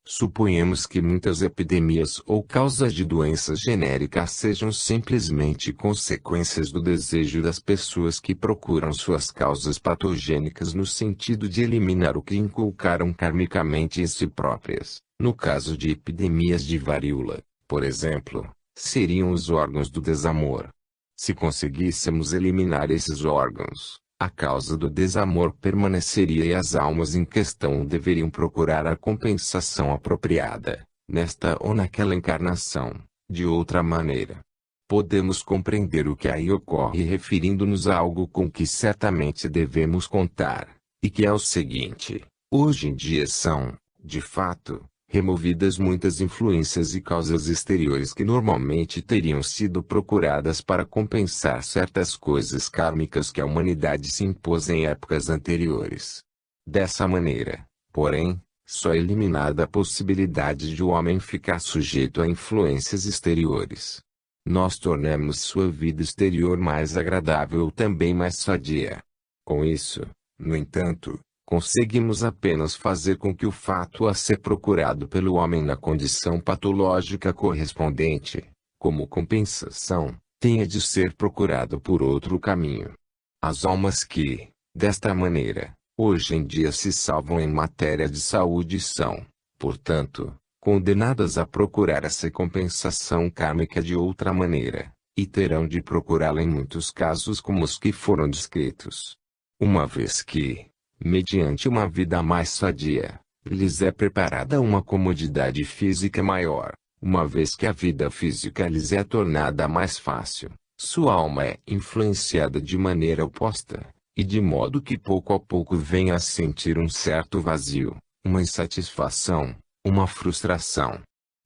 Suponhamos que muitas epidemias ou causas de doenças genéricas sejam simplesmente consequências do desejo das pessoas que procuram suas causas patogênicas no sentido de eliminar o que inculcaram karmicamente em si próprias. No caso de epidemias de varíola, por exemplo, seriam os órgãos do desamor. Se conseguíssemos eliminar esses órgãos, a causa do desamor permaneceria e as almas em questão deveriam procurar a compensação apropriada, nesta ou naquela encarnação. De outra maneira, podemos compreender o que aí ocorre referindo-nos a algo com que certamente devemos contar, e que é o seguinte: hoje em dia são, de fato, removidas muitas influências e causas exteriores que normalmente teriam sido procuradas para compensar certas coisas kármicas que a humanidade se impôs em épocas anteriores. Dessa maneira, porém, só é eliminada a possibilidade de o homem ficar sujeito a influências exteriores. Nós tornamos sua vida exterior mais agradável ou também mais sadia. Com isso, no entanto, conseguimos apenas fazer com que o fato a ser procurado pelo homem na condição patológica correspondente, como compensação, tenha de ser procurado por outro caminho. As almas que, desta maneira, hoje em dia se salvam em matéria de saúde são, portanto, condenadas a procurar essa compensação kármica de outra maneira, e terão de procurá-la em muitos casos como os que foram descritos. Uma vez que, mediante uma vida mais sadia, lhes é preparada uma comodidade física maior, uma vez que a vida física lhes é tornada mais fácil, sua alma é influenciada de maneira oposta, e de modo que pouco a pouco venha a sentir um certo vazio, uma insatisfação, uma frustração.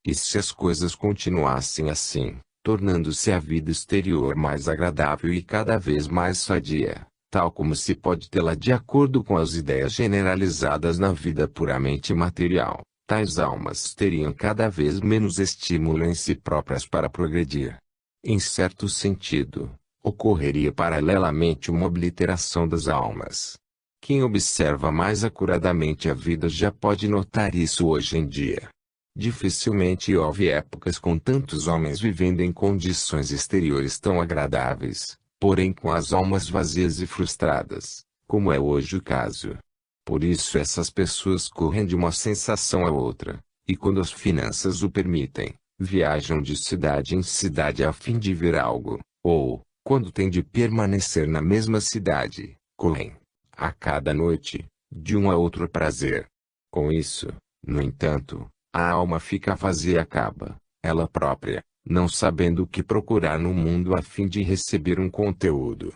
E se as coisas continuassem assim, tornando-se a vida exterior mais agradável e cada vez mais sadia, tal como se pode tê-la de acordo com as ideias generalizadas na vida puramente material, tais almas teriam cada vez menos estímulo em si próprias para progredir. Em certo sentido, ocorreria paralelamente uma obliteração das almas. Quem observa mais acuradamente a vida já pode notar isso hoje em dia. Dificilmente houve épocas com tantos homens vivendo em condições exteriores tão agradáveis, porém com as almas vazias e frustradas, como é hoje o caso. Por isso essas pessoas correm de uma sensação a outra, e quando as finanças o permitem, viajam de cidade em cidade a fim de ver algo, ou, quando têm de permanecer na mesma cidade, correm, a cada noite, de um a outro prazer. Com isso, no entanto, a alma fica vazia e acaba, ela própria, não sabendo o que procurar no mundo a fim de receber um conteúdo.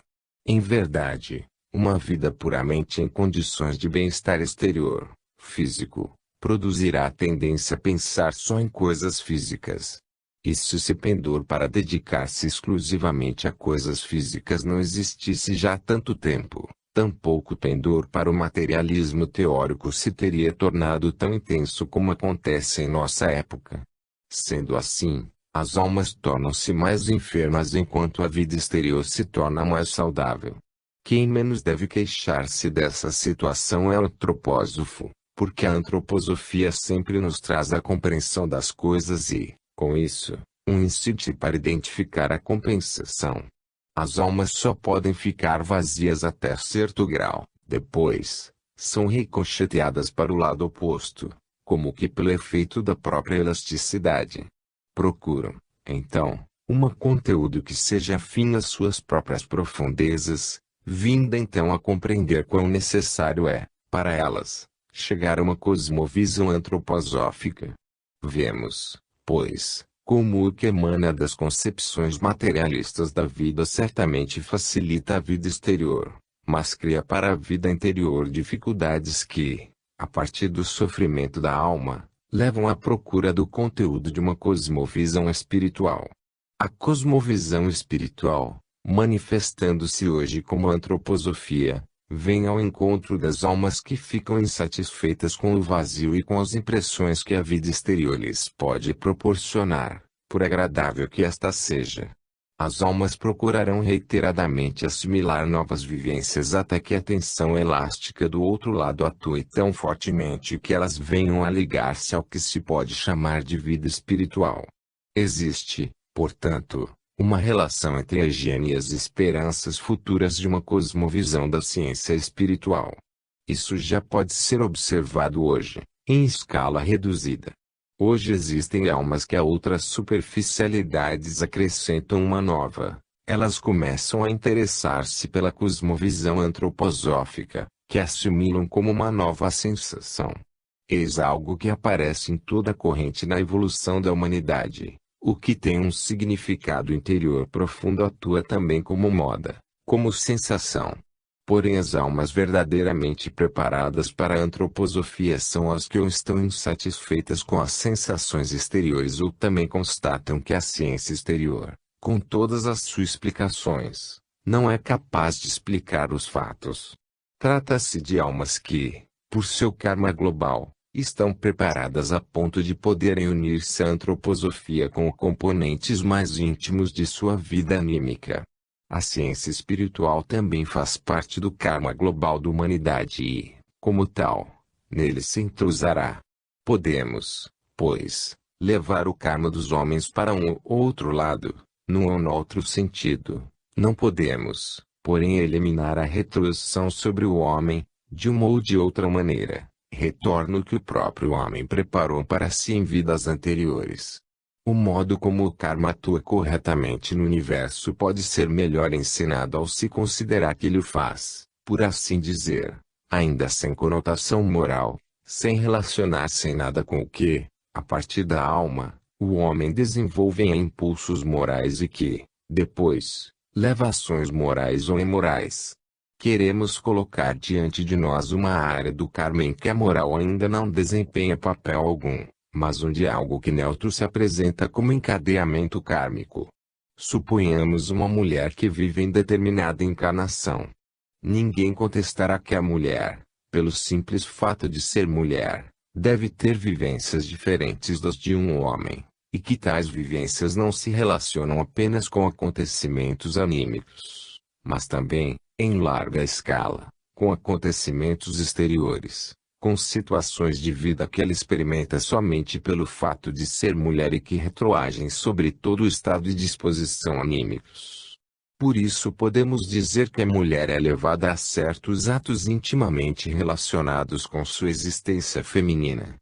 Em verdade, uma vida puramente em condições de bem-estar exterior, físico, produzirá a tendência a pensar só em coisas físicas. E se esse pendor para dedicar-se exclusivamente a coisas físicas não existisse já há tanto tempo, tampouco o pendor para o materialismo teórico se teria tornado tão intenso como acontece em nossa época. Sendo assim, as almas tornam-se mais enfermas enquanto a vida exterior se torna mais saudável. Quem menos deve queixar-se dessa situação é o antropósofo, porque a antroposofia sempre nos traz a compreensão das coisas e, com isso, um insight para identificar a compensação. As almas só podem ficar vazias até certo grau, depois, são ricocheteadas para o lado oposto, como que pelo efeito da própria elasticidade. Procuram, então, um conteúdo que seja afim às suas próprias profundezas, vindo então a compreender quão necessário é, para elas, chegar a uma cosmovisão antroposófica. Vemos, pois, como o que emana das concepções materialistas da vida certamente facilita a vida exterior, mas cria para a vida interior dificuldades que, a partir do sofrimento da alma, levam à procura do conteúdo de uma cosmovisão espiritual. A cosmovisão espiritual, manifestando-se hoje como antroposofia, vem ao encontro das almas que ficam insatisfeitas com o vazio e com as impressões que a vida exterior lhes pode proporcionar, por agradável que esta seja. As almas procurarão reiteradamente assimilar novas vivências até que a tensão elástica do outro lado atue tão fortemente que elas venham a ligar-se ao que se pode chamar de vida espiritual. Existe, portanto, uma relação entre a higiene e as esperanças futuras de uma cosmovisão da ciência espiritual. Isso já pode ser observado hoje, em escala reduzida. Hoje existem almas que a outras superficialidades acrescentam uma nova. Elas começam a interessar-se pela cosmovisão antroposófica, que assimilam como uma nova sensação. Eis algo que aparece em toda a corrente na evolução da humanidade. O que tem um significado interior profundo atua também como moda, como sensação. Porém as almas verdadeiramente preparadas para a antroposofia são as que ou estão insatisfeitas com as sensações exteriores ou também constatam que a ciência exterior, com todas as suas explicações, não é capaz de explicar os fatos. Trata-se de almas que, por seu karma global, estão preparadas a ponto de poderem unir-se à antroposofia com componentes mais íntimos de sua vida anímica. A ciência espiritual também faz parte do karma global da humanidade e, como tal, nele se entrosará. Podemos, pois, levar o karma dos homens para um ou outro lado, num ou no outro sentido. Não podemos, porém, eliminar a retroação sobre o homem, de uma ou de outra maneira. Retorno que o próprio homem preparou para si em vidas anteriores. O modo como o karma atua corretamente no universo pode ser melhor ensinado ao se considerar que ele o faz, por assim dizer, ainda sem conotação moral, sem relacionar-se em nada com o que, a partir da alma, o homem desenvolve em impulsos morais e que, depois, leva a ações morais ou imorais. Queremos colocar diante de nós uma área do karma em que a moral ainda não desempenha papel algum, mas onde algo que neutro se apresenta como encadeamento kármico. Suponhamos uma mulher que vive em determinada encarnação. Ninguém contestará que a mulher, pelo simples fato de ser mulher, deve ter vivências diferentes das de um homem, e que tais vivências não se relacionam apenas com acontecimentos anímicos, mas também, em larga escala, com acontecimentos exteriores, com situações de vida que ela experimenta somente pelo fato de ser mulher e que retroagem sobre todo o estado e disposição anímicos. Por isso podemos dizer que a mulher é levada a certos atos intimamente relacionados com sua existência feminina.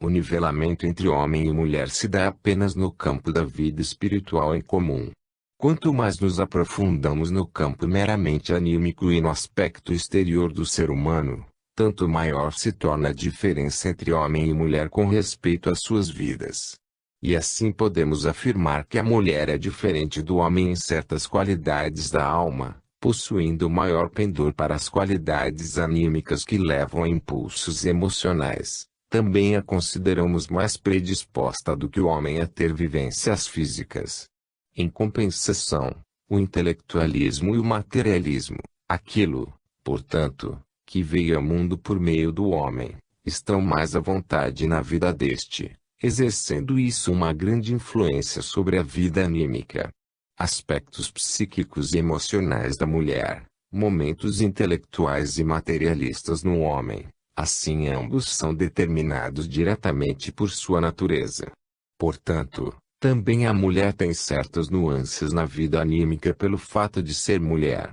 O nivelamento entre homem e mulher se dá apenas no campo da vida espiritual em comum. Quanto mais nos aprofundamos no campo meramente anímico e no aspecto exterior do ser humano, tanto maior se torna a diferença entre homem e mulher com respeito às suas vidas. E assim podemos afirmar que a mulher é diferente do homem em certas qualidades da alma, possuindo maior pendor para as qualidades anímicas que levam a impulsos emocionais. Também a consideramos mais predisposta do que o homem a ter vivências físicas. Em compensação, o intelectualismo e o materialismo, aquilo, portanto, que veio ao mundo por meio do homem, estão mais à vontade na vida deste, exercendo isso uma grande influência sobre a vida anímica. Aspectos psíquicos e emocionais da mulher, momentos intelectuais e materialistas no homem, assim ambos são determinados diretamente por sua natureza. Portanto, também a mulher tem certas nuances na vida anímica pelo fato de ser mulher.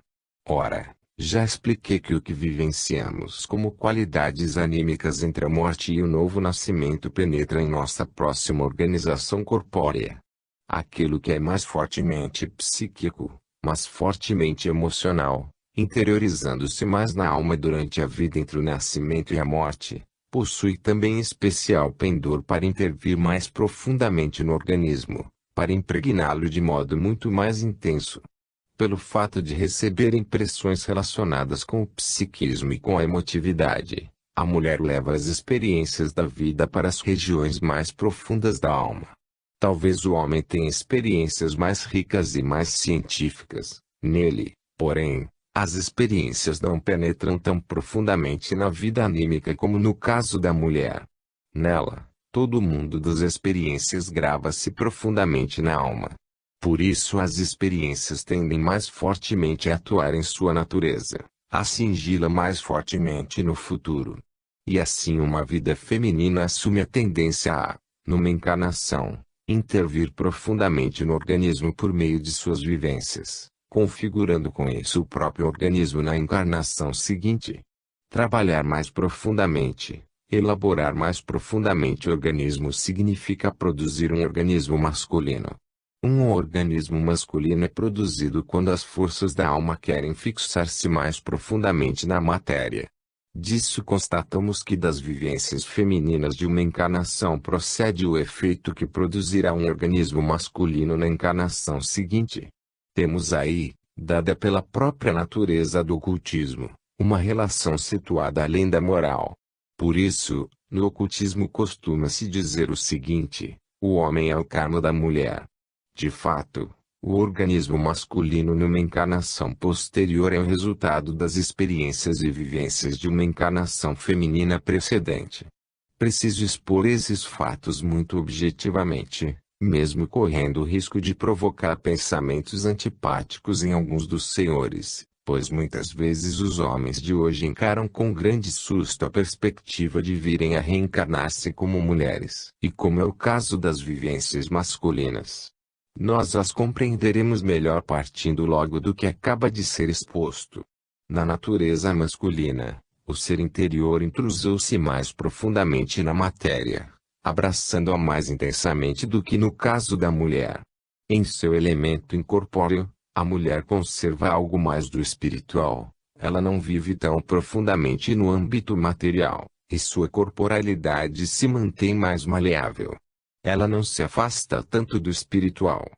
Ora, já expliquei que o que vivenciamos como qualidades anímicas entre a morte e o novo nascimento penetra em nossa próxima organização corpórea. Aquilo que é mais fortemente psíquico, mais fortemente emocional, interiorizando-se mais na alma durante a vida entre o nascimento e a morte, possui também especial pendor para intervir mais profundamente no organismo, para impregná-lo de modo muito mais intenso. Pelo fato de receber impressões relacionadas com o psiquismo e com a emotividade, a mulher leva as experiências da vida para as regiões mais profundas da alma. Talvez o homem tenha experiências mais ricas e mais científicas. Nele, porém, as experiências não penetram tão profundamente na vida anímica como no caso da mulher. Nela, todo o mundo das experiências grava-se profundamente na alma. Por isso as experiências tendem mais fortemente a atuar em sua natureza, a cingi-la mais fortemente no futuro. E assim uma vida feminina assume a tendência a, numa encarnação, intervir profundamente no organismo por meio de suas vivências, configurando com isso o próprio organismo na encarnação seguinte. Trabalhar mais profundamente, elaborar mais profundamente o organismo significa produzir um organismo masculino. Um organismo masculino é produzido quando as forças da alma querem fixar-se mais profundamente na matéria. Disso constatamos que das vivências femininas de uma encarnação procede o efeito que produzirá um organismo masculino na encarnação seguinte. Temos aí, dada pela própria natureza do ocultismo, uma relação situada além da moral. Por isso, no ocultismo costuma-se dizer o seguinte: o homem é o karma da mulher. De fato, o organismo masculino numa encarnação posterior é o resultado das experiências e vivências de uma encarnação feminina precedente. Preciso expor esses fatos muito objetivamente, mesmo correndo o risco de provocar pensamentos antipáticos em alguns dos senhores, pois muitas vezes os homens de hoje encaram com grande susto a perspectiva de virem a reencarnar-se como mulheres. E como é o caso das vivências masculinas, nós as compreenderemos melhor partindo logo do que acaba de ser exposto. Na natureza masculina, o ser interior intrusou-se mais profundamente na matéria, abraçando-a mais intensamente do que no caso da mulher. Em seu elemento incorpóreo, a mulher conserva algo mais do espiritual. Ela não vive tão profundamente no âmbito material, e sua corporalidade se mantém mais maleável. Ela não se afasta tanto do espiritual.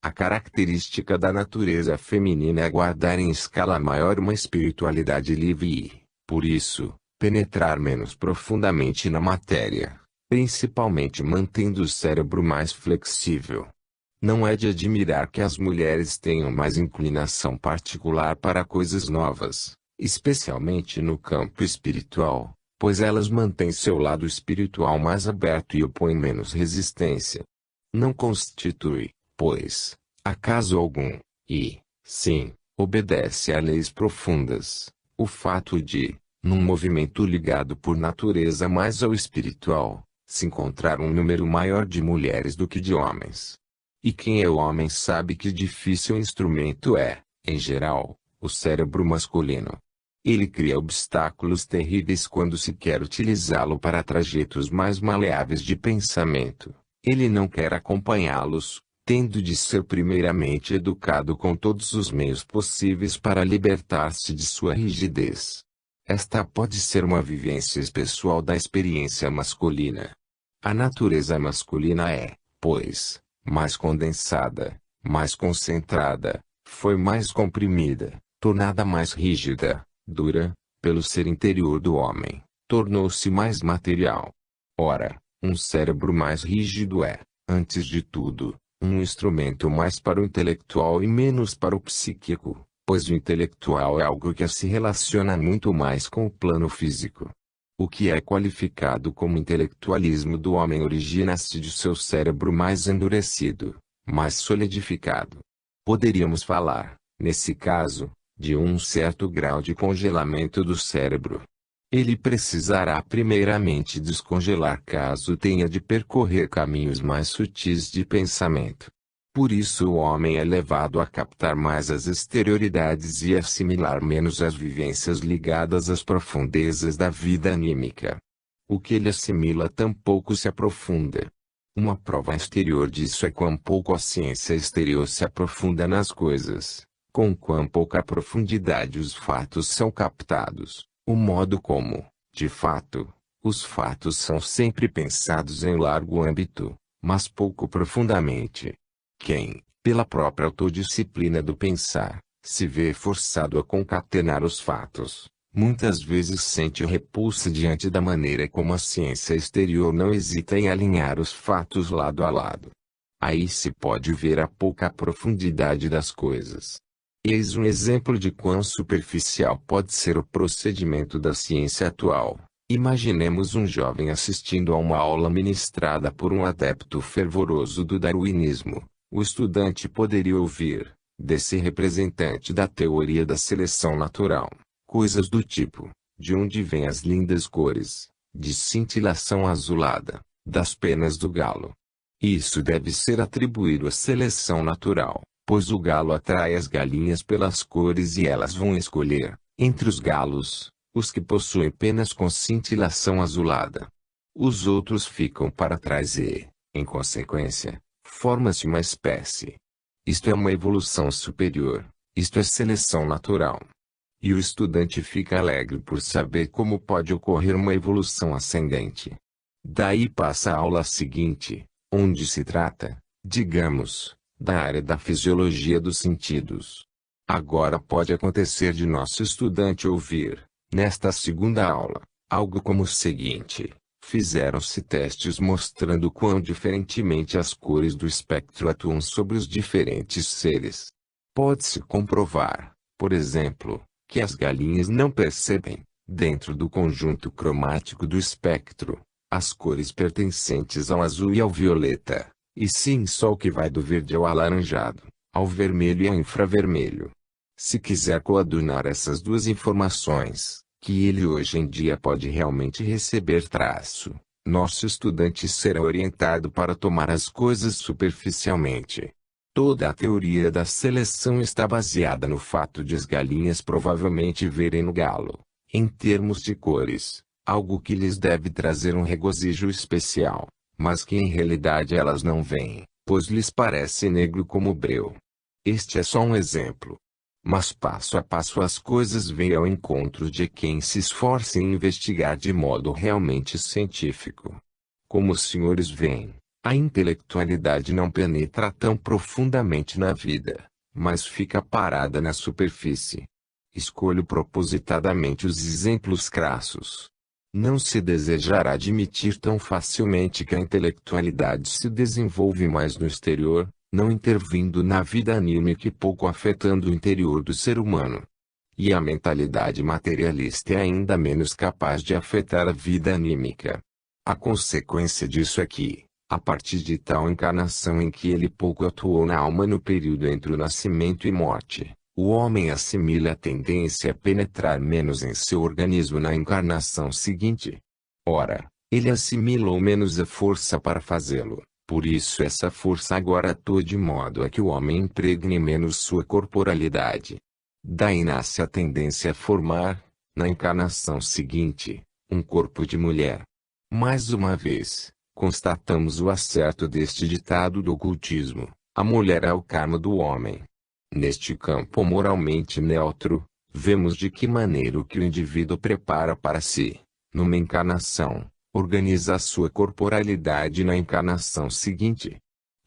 A característica da natureza feminina é guardar em escala maior uma espiritualidade livre e, por isso, penetrar menos profundamente na matéria, principalmente mantendo o cérebro mais flexível. Não é de admirar que as mulheres tenham mais inclinação particular para coisas novas, especialmente no campo espiritual, pois elas mantêm seu lado espiritual mais aberto e opõem menos resistência. Não constitui, pois, acaso algum, e, sim, obedece a leis profundas, o fato de, num movimento ligado por natureza mais ao espiritual, se encontrar um número maior de mulheres do que de homens. E quem é o homem sabe que difícil instrumento é, em geral, o cérebro masculino. Ele cria obstáculos terríveis quando se quer utilizá-lo para trajetos mais maleáveis de pensamento. Ele não quer acompanhá-los, tendo de ser primeiramente educado com todos os meios possíveis para libertar-se de sua rigidez. Esta pode ser uma vivência pessoal da experiência masculina. A natureza masculina é, pois, mais condensada, mais concentrada, foi mais comprimida, tornada mais rígida, dura, pelo ser interior do homem, tornou-se mais material. Ora, um cérebro mais rígido é, antes de tudo, um instrumento mais para o intelectual e menos para o psíquico, pois o intelectual é algo que se relaciona muito mais com o plano físico. O que é qualificado como intelectualismo do homem origina-se de seu cérebro mais endurecido, mais solidificado. Poderíamos falar, nesse caso, de um certo grau de congelamento do cérebro. Ele precisará primeiramente descongelar caso tenha de percorrer caminhos mais sutis de pensamento. Por isso o homem é levado a captar mais as exterioridades e assimilar menos as vivências ligadas às profundezas da vida anímica. O que ele assimila tampouco se aprofunda. Uma prova exterior disso é quão pouco a ciência exterior se aprofunda nas coisas, com quão pouca profundidade os fatos são captados, o modo como, de fato, os fatos são sempre pensados em largo âmbito, mas pouco profundamente. Quem, pela própria autodisciplina do pensar, se vê forçado a concatenar os fatos, muitas vezes sente repulsa diante da maneira como a ciência exterior não hesita em alinhar os fatos lado a lado. Aí se pode ver a pouca profundidade das coisas. Eis um exemplo de quão superficial pode ser o procedimento da ciência atual. Imaginemos um jovem assistindo a uma aula ministrada por um adepto fervoroso do darwinismo. O estudante poderia ouvir, desse representante da teoria da seleção natural, coisas do tipo: de onde vêm as lindas cores, de cintilação azulada, das penas do galo. Isso deve ser atribuído à seleção natural, pois o galo atrai as galinhas pelas cores e elas vão escolher, entre os galos, os que possuem penas com cintilação azulada. Os outros ficam para trás e, em consequência, forma-se uma espécie. Isto é uma evolução superior, isto é seleção natural. E o estudante fica alegre por saber como pode ocorrer uma evolução ascendente. Daí passa a aula seguinte, onde se trata, digamos, da área da fisiologia dos sentidos. Agora pode acontecer de nosso estudante ouvir, nesta segunda aula, algo como o seguinte: fizeram-se testes mostrando quão diferentemente as cores do espectro atuam sobre os diferentes seres. Pode-se comprovar, por exemplo, que as galinhas não percebem, dentro do conjunto cromático do espectro, as cores pertencentes ao azul e ao violeta, e sim só o que vai do verde ao alaranjado, ao vermelho e ao infravermelho. Se quiser coadunar essas duas informações, que ele hoje em dia pode realmente receber traço, nosso estudante será orientado para tomar as coisas superficialmente. Toda a teoria da seleção está baseada no fato de as galinhas provavelmente verem no galo, em termos de cores, algo que lhes deve trazer um regozijo especial, mas que em realidade elas não veem, pois lhes parece negro como breu. Este é só um exemplo. Mas passo a passo as coisas vêm ao encontro de quem se esforça em investigar de modo realmente científico. Como os senhores veem, a intelectualidade não penetra tão profundamente na vida, mas fica parada na superfície. Escolho propositadamente os exemplos crassos. Não se desejará admitir tão facilmente que a intelectualidade se desenvolve mais no exterior, não intervindo na vida anímica e pouco afetando o interior do ser humano. E a mentalidade materialista é ainda menos capaz de afetar a vida anímica. A consequência disso é que, a partir de tal encarnação em que ele pouco atuou na alma no período entre o nascimento e morte, o homem assimila a tendência a penetrar menos em seu organismo na encarnação seguinte. Ora, ele assimilou menos a força para fazê-lo. Por isso essa força agora atua de modo a que o homem impregne menos sua corporalidade. Daí nasce a tendência a formar, na encarnação seguinte, um corpo de mulher. Mais uma vez, constatamos o acerto deste ditado do ocultismo: a mulher é o karma do homem. Neste campo moralmente neutro, vemos de que maneira o que o indivíduo prepara para si, numa encarnação, organiza a sua corporalidade na encarnação seguinte.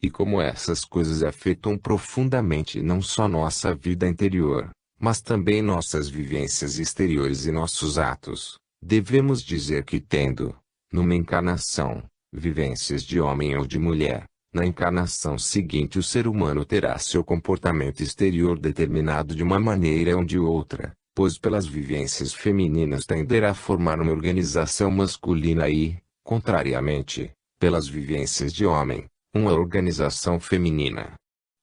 E como essas coisas afetam profundamente não só nossa vida interior, mas também nossas vivências exteriores e nossos atos. Devemos dizer que tendo, numa encarnação, vivências de homem ou de mulher, na encarnação seguinte o ser humano terá seu comportamento exterior determinado de uma maneira ou de outra, pois pelas vivências femininas tenderá a formar uma organização masculina e, contrariamente, pelas vivências de homem, uma organização feminina.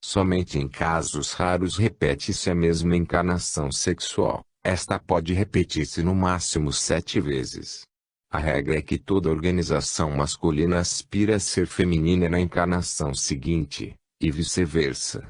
Somente em casos raros repete-se a mesma encarnação sexual. Esta pode repetir-se no máximo 7 vezes. A regra é que toda organização masculina aspira a ser feminina na encarnação seguinte, e vice-versa.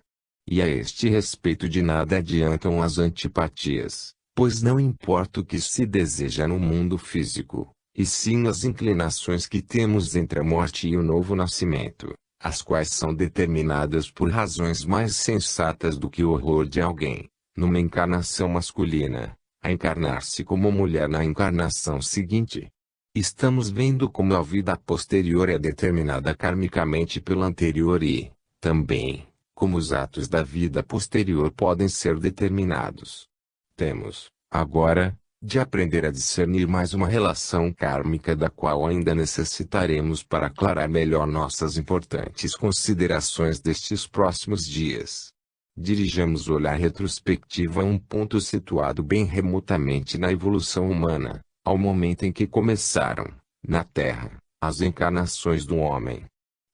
E a este respeito de nada adiantam as antipatias, pois não importa o que se deseja no mundo físico, e sim as inclinações que temos entre a morte e o novo nascimento, as quais são determinadas por razões mais sensatas do que o horror de alguém, numa encarnação masculina, a encarnar-se como mulher na encarnação seguinte. Estamos vendo como a vida posterior é determinada karmicamente pela anterior e, também, como os atos da vida posterior podem ser determinados. Temos, agora, de aprender a discernir mais uma relação kármica da qual ainda necessitaremos para aclarar melhor nossas importantes considerações destes próximos dias. Dirijamos o olhar retrospectivo a um ponto situado bem remotamente na evolução humana, ao momento em que começaram, na Terra, as encarnações do homem.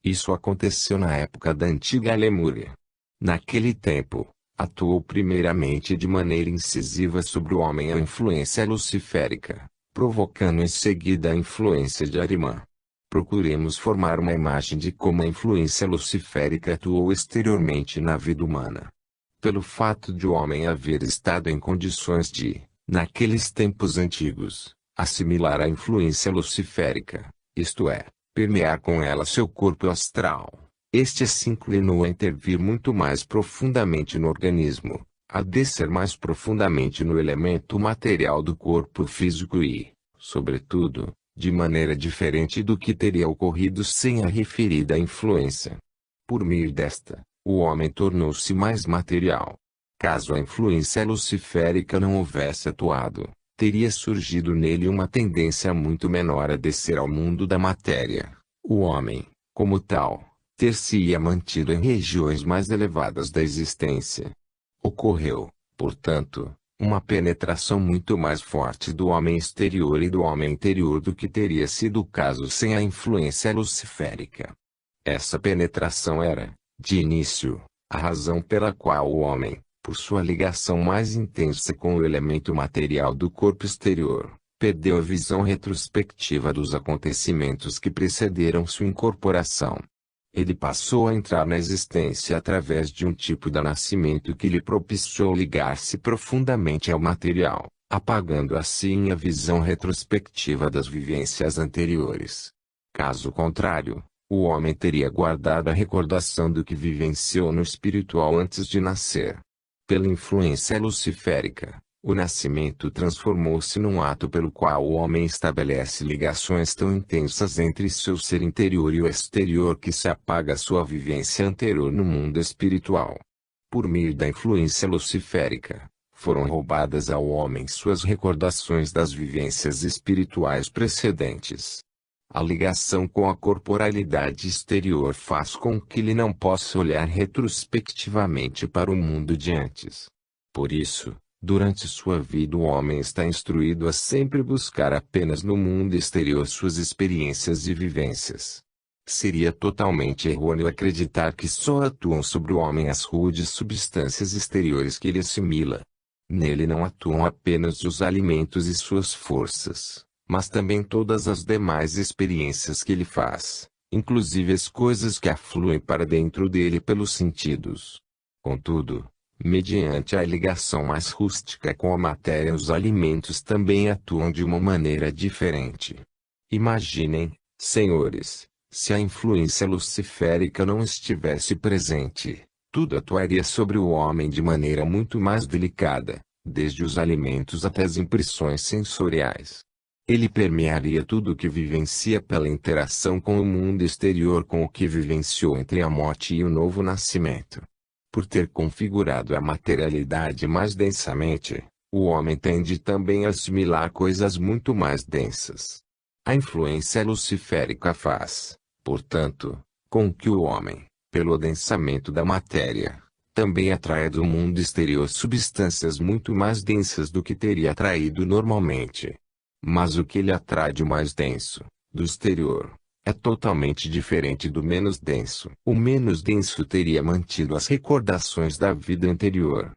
Isso aconteceu na época da antiga Lemúria. Naquele tempo, atuou primeiramente de maneira incisiva sobre o homem a influência luciférica, provocando em seguida a influência de Arimã. Procuremos formar uma imagem de como a influência luciférica atuou exteriormente na vida humana. Pelo fato de o homem haver estado em condições de, naqueles tempos antigos, assimilar a influência luciférica, isto é, permear com ela seu corpo astral, este se inclinou a intervir muito mais profundamente no organismo, a descer mais profundamente no elemento material do corpo físico e, sobretudo, de maneira diferente do que teria ocorrido sem a referida influência. Por meio desta, o homem tornou-se mais material. Caso a influência luciférica não houvesse atuado, teria surgido nele uma tendência muito menor a descer ao mundo da matéria. O homem, como tal, ter-se-ia mantido em regiões mais elevadas da existência. Ocorreu, portanto, uma penetração muito mais forte do homem exterior e do homem interior do que teria sido o caso sem a influência luciférica. Essa penetração era, de início, a razão pela qual o homem, por sua ligação mais intensa com o elemento material do corpo exterior, perdeu a visão retrospectiva dos acontecimentos que precederam sua incorporação. Ele passou a entrar na existência através de um tipo de nascimento que lhe propiciou ligar-se profundamente ao material, apagando assim a visão retrospectiva das vivências anteriores. Caso contrário, o homem teria guardado a recordação do que vivenciou no espiritual antes de nascer. Pela influência luciférica, o nascimento transformou-se num ato pelo qual o homem estabelece ligações tão intensas entre seu ser interior e o exterior que se apaga sua vivência anterior no mundo espiritual. Por meio da influência luciférica, foram roubadas ao homem suas recordações das vivências espirituais precedentes. A ligação com a corporalidade exterior faz com que ele não possa olhar retrospectivamente para o mundo de antes. Por isso, durante sua vida o homem está instruído a sempre buscar apenas no mundo exterior suas experiências e vivências. Seria totalmente errôneo acreditar que só atuam sobre o homem as rudes substâncias exteriores que ele assimila. Nele não atuam apenas os alimentos e suas forças, mas também todas as demais experiências que ele faz, inclusive as coisas que afluem para dentro dele pelos sentidos. Contudo, mediante a ligação mais rústica com a matéria, os alimentos também atuam de uma maneira diferente. Imaginem, senhores, se a influência luciférica não estivesse presente, tudo atuaria sobre o homem de maneira muito mais delicada, desde os alimentos até as impressões sensoriais. Ele permearia tudo o que vivencia pela interação com o mundo exterior com o que vivenciou entre a morte e o novo nascimento. Por ter configurado a materialidade mais densamente, o homem tende também a assimilar coisas muito mais densas. A influência luciférica faz, portanto, com que o homem, pelo adensamento da matéria, também atraia do mundo exterior substâncias muito mais densas do que teria atraído normalmente. Mas o que ele atrai de mais denso, do exterior, é totalmente diferente do menos denso. O menos denso teria mantido as recordações da vida anterior,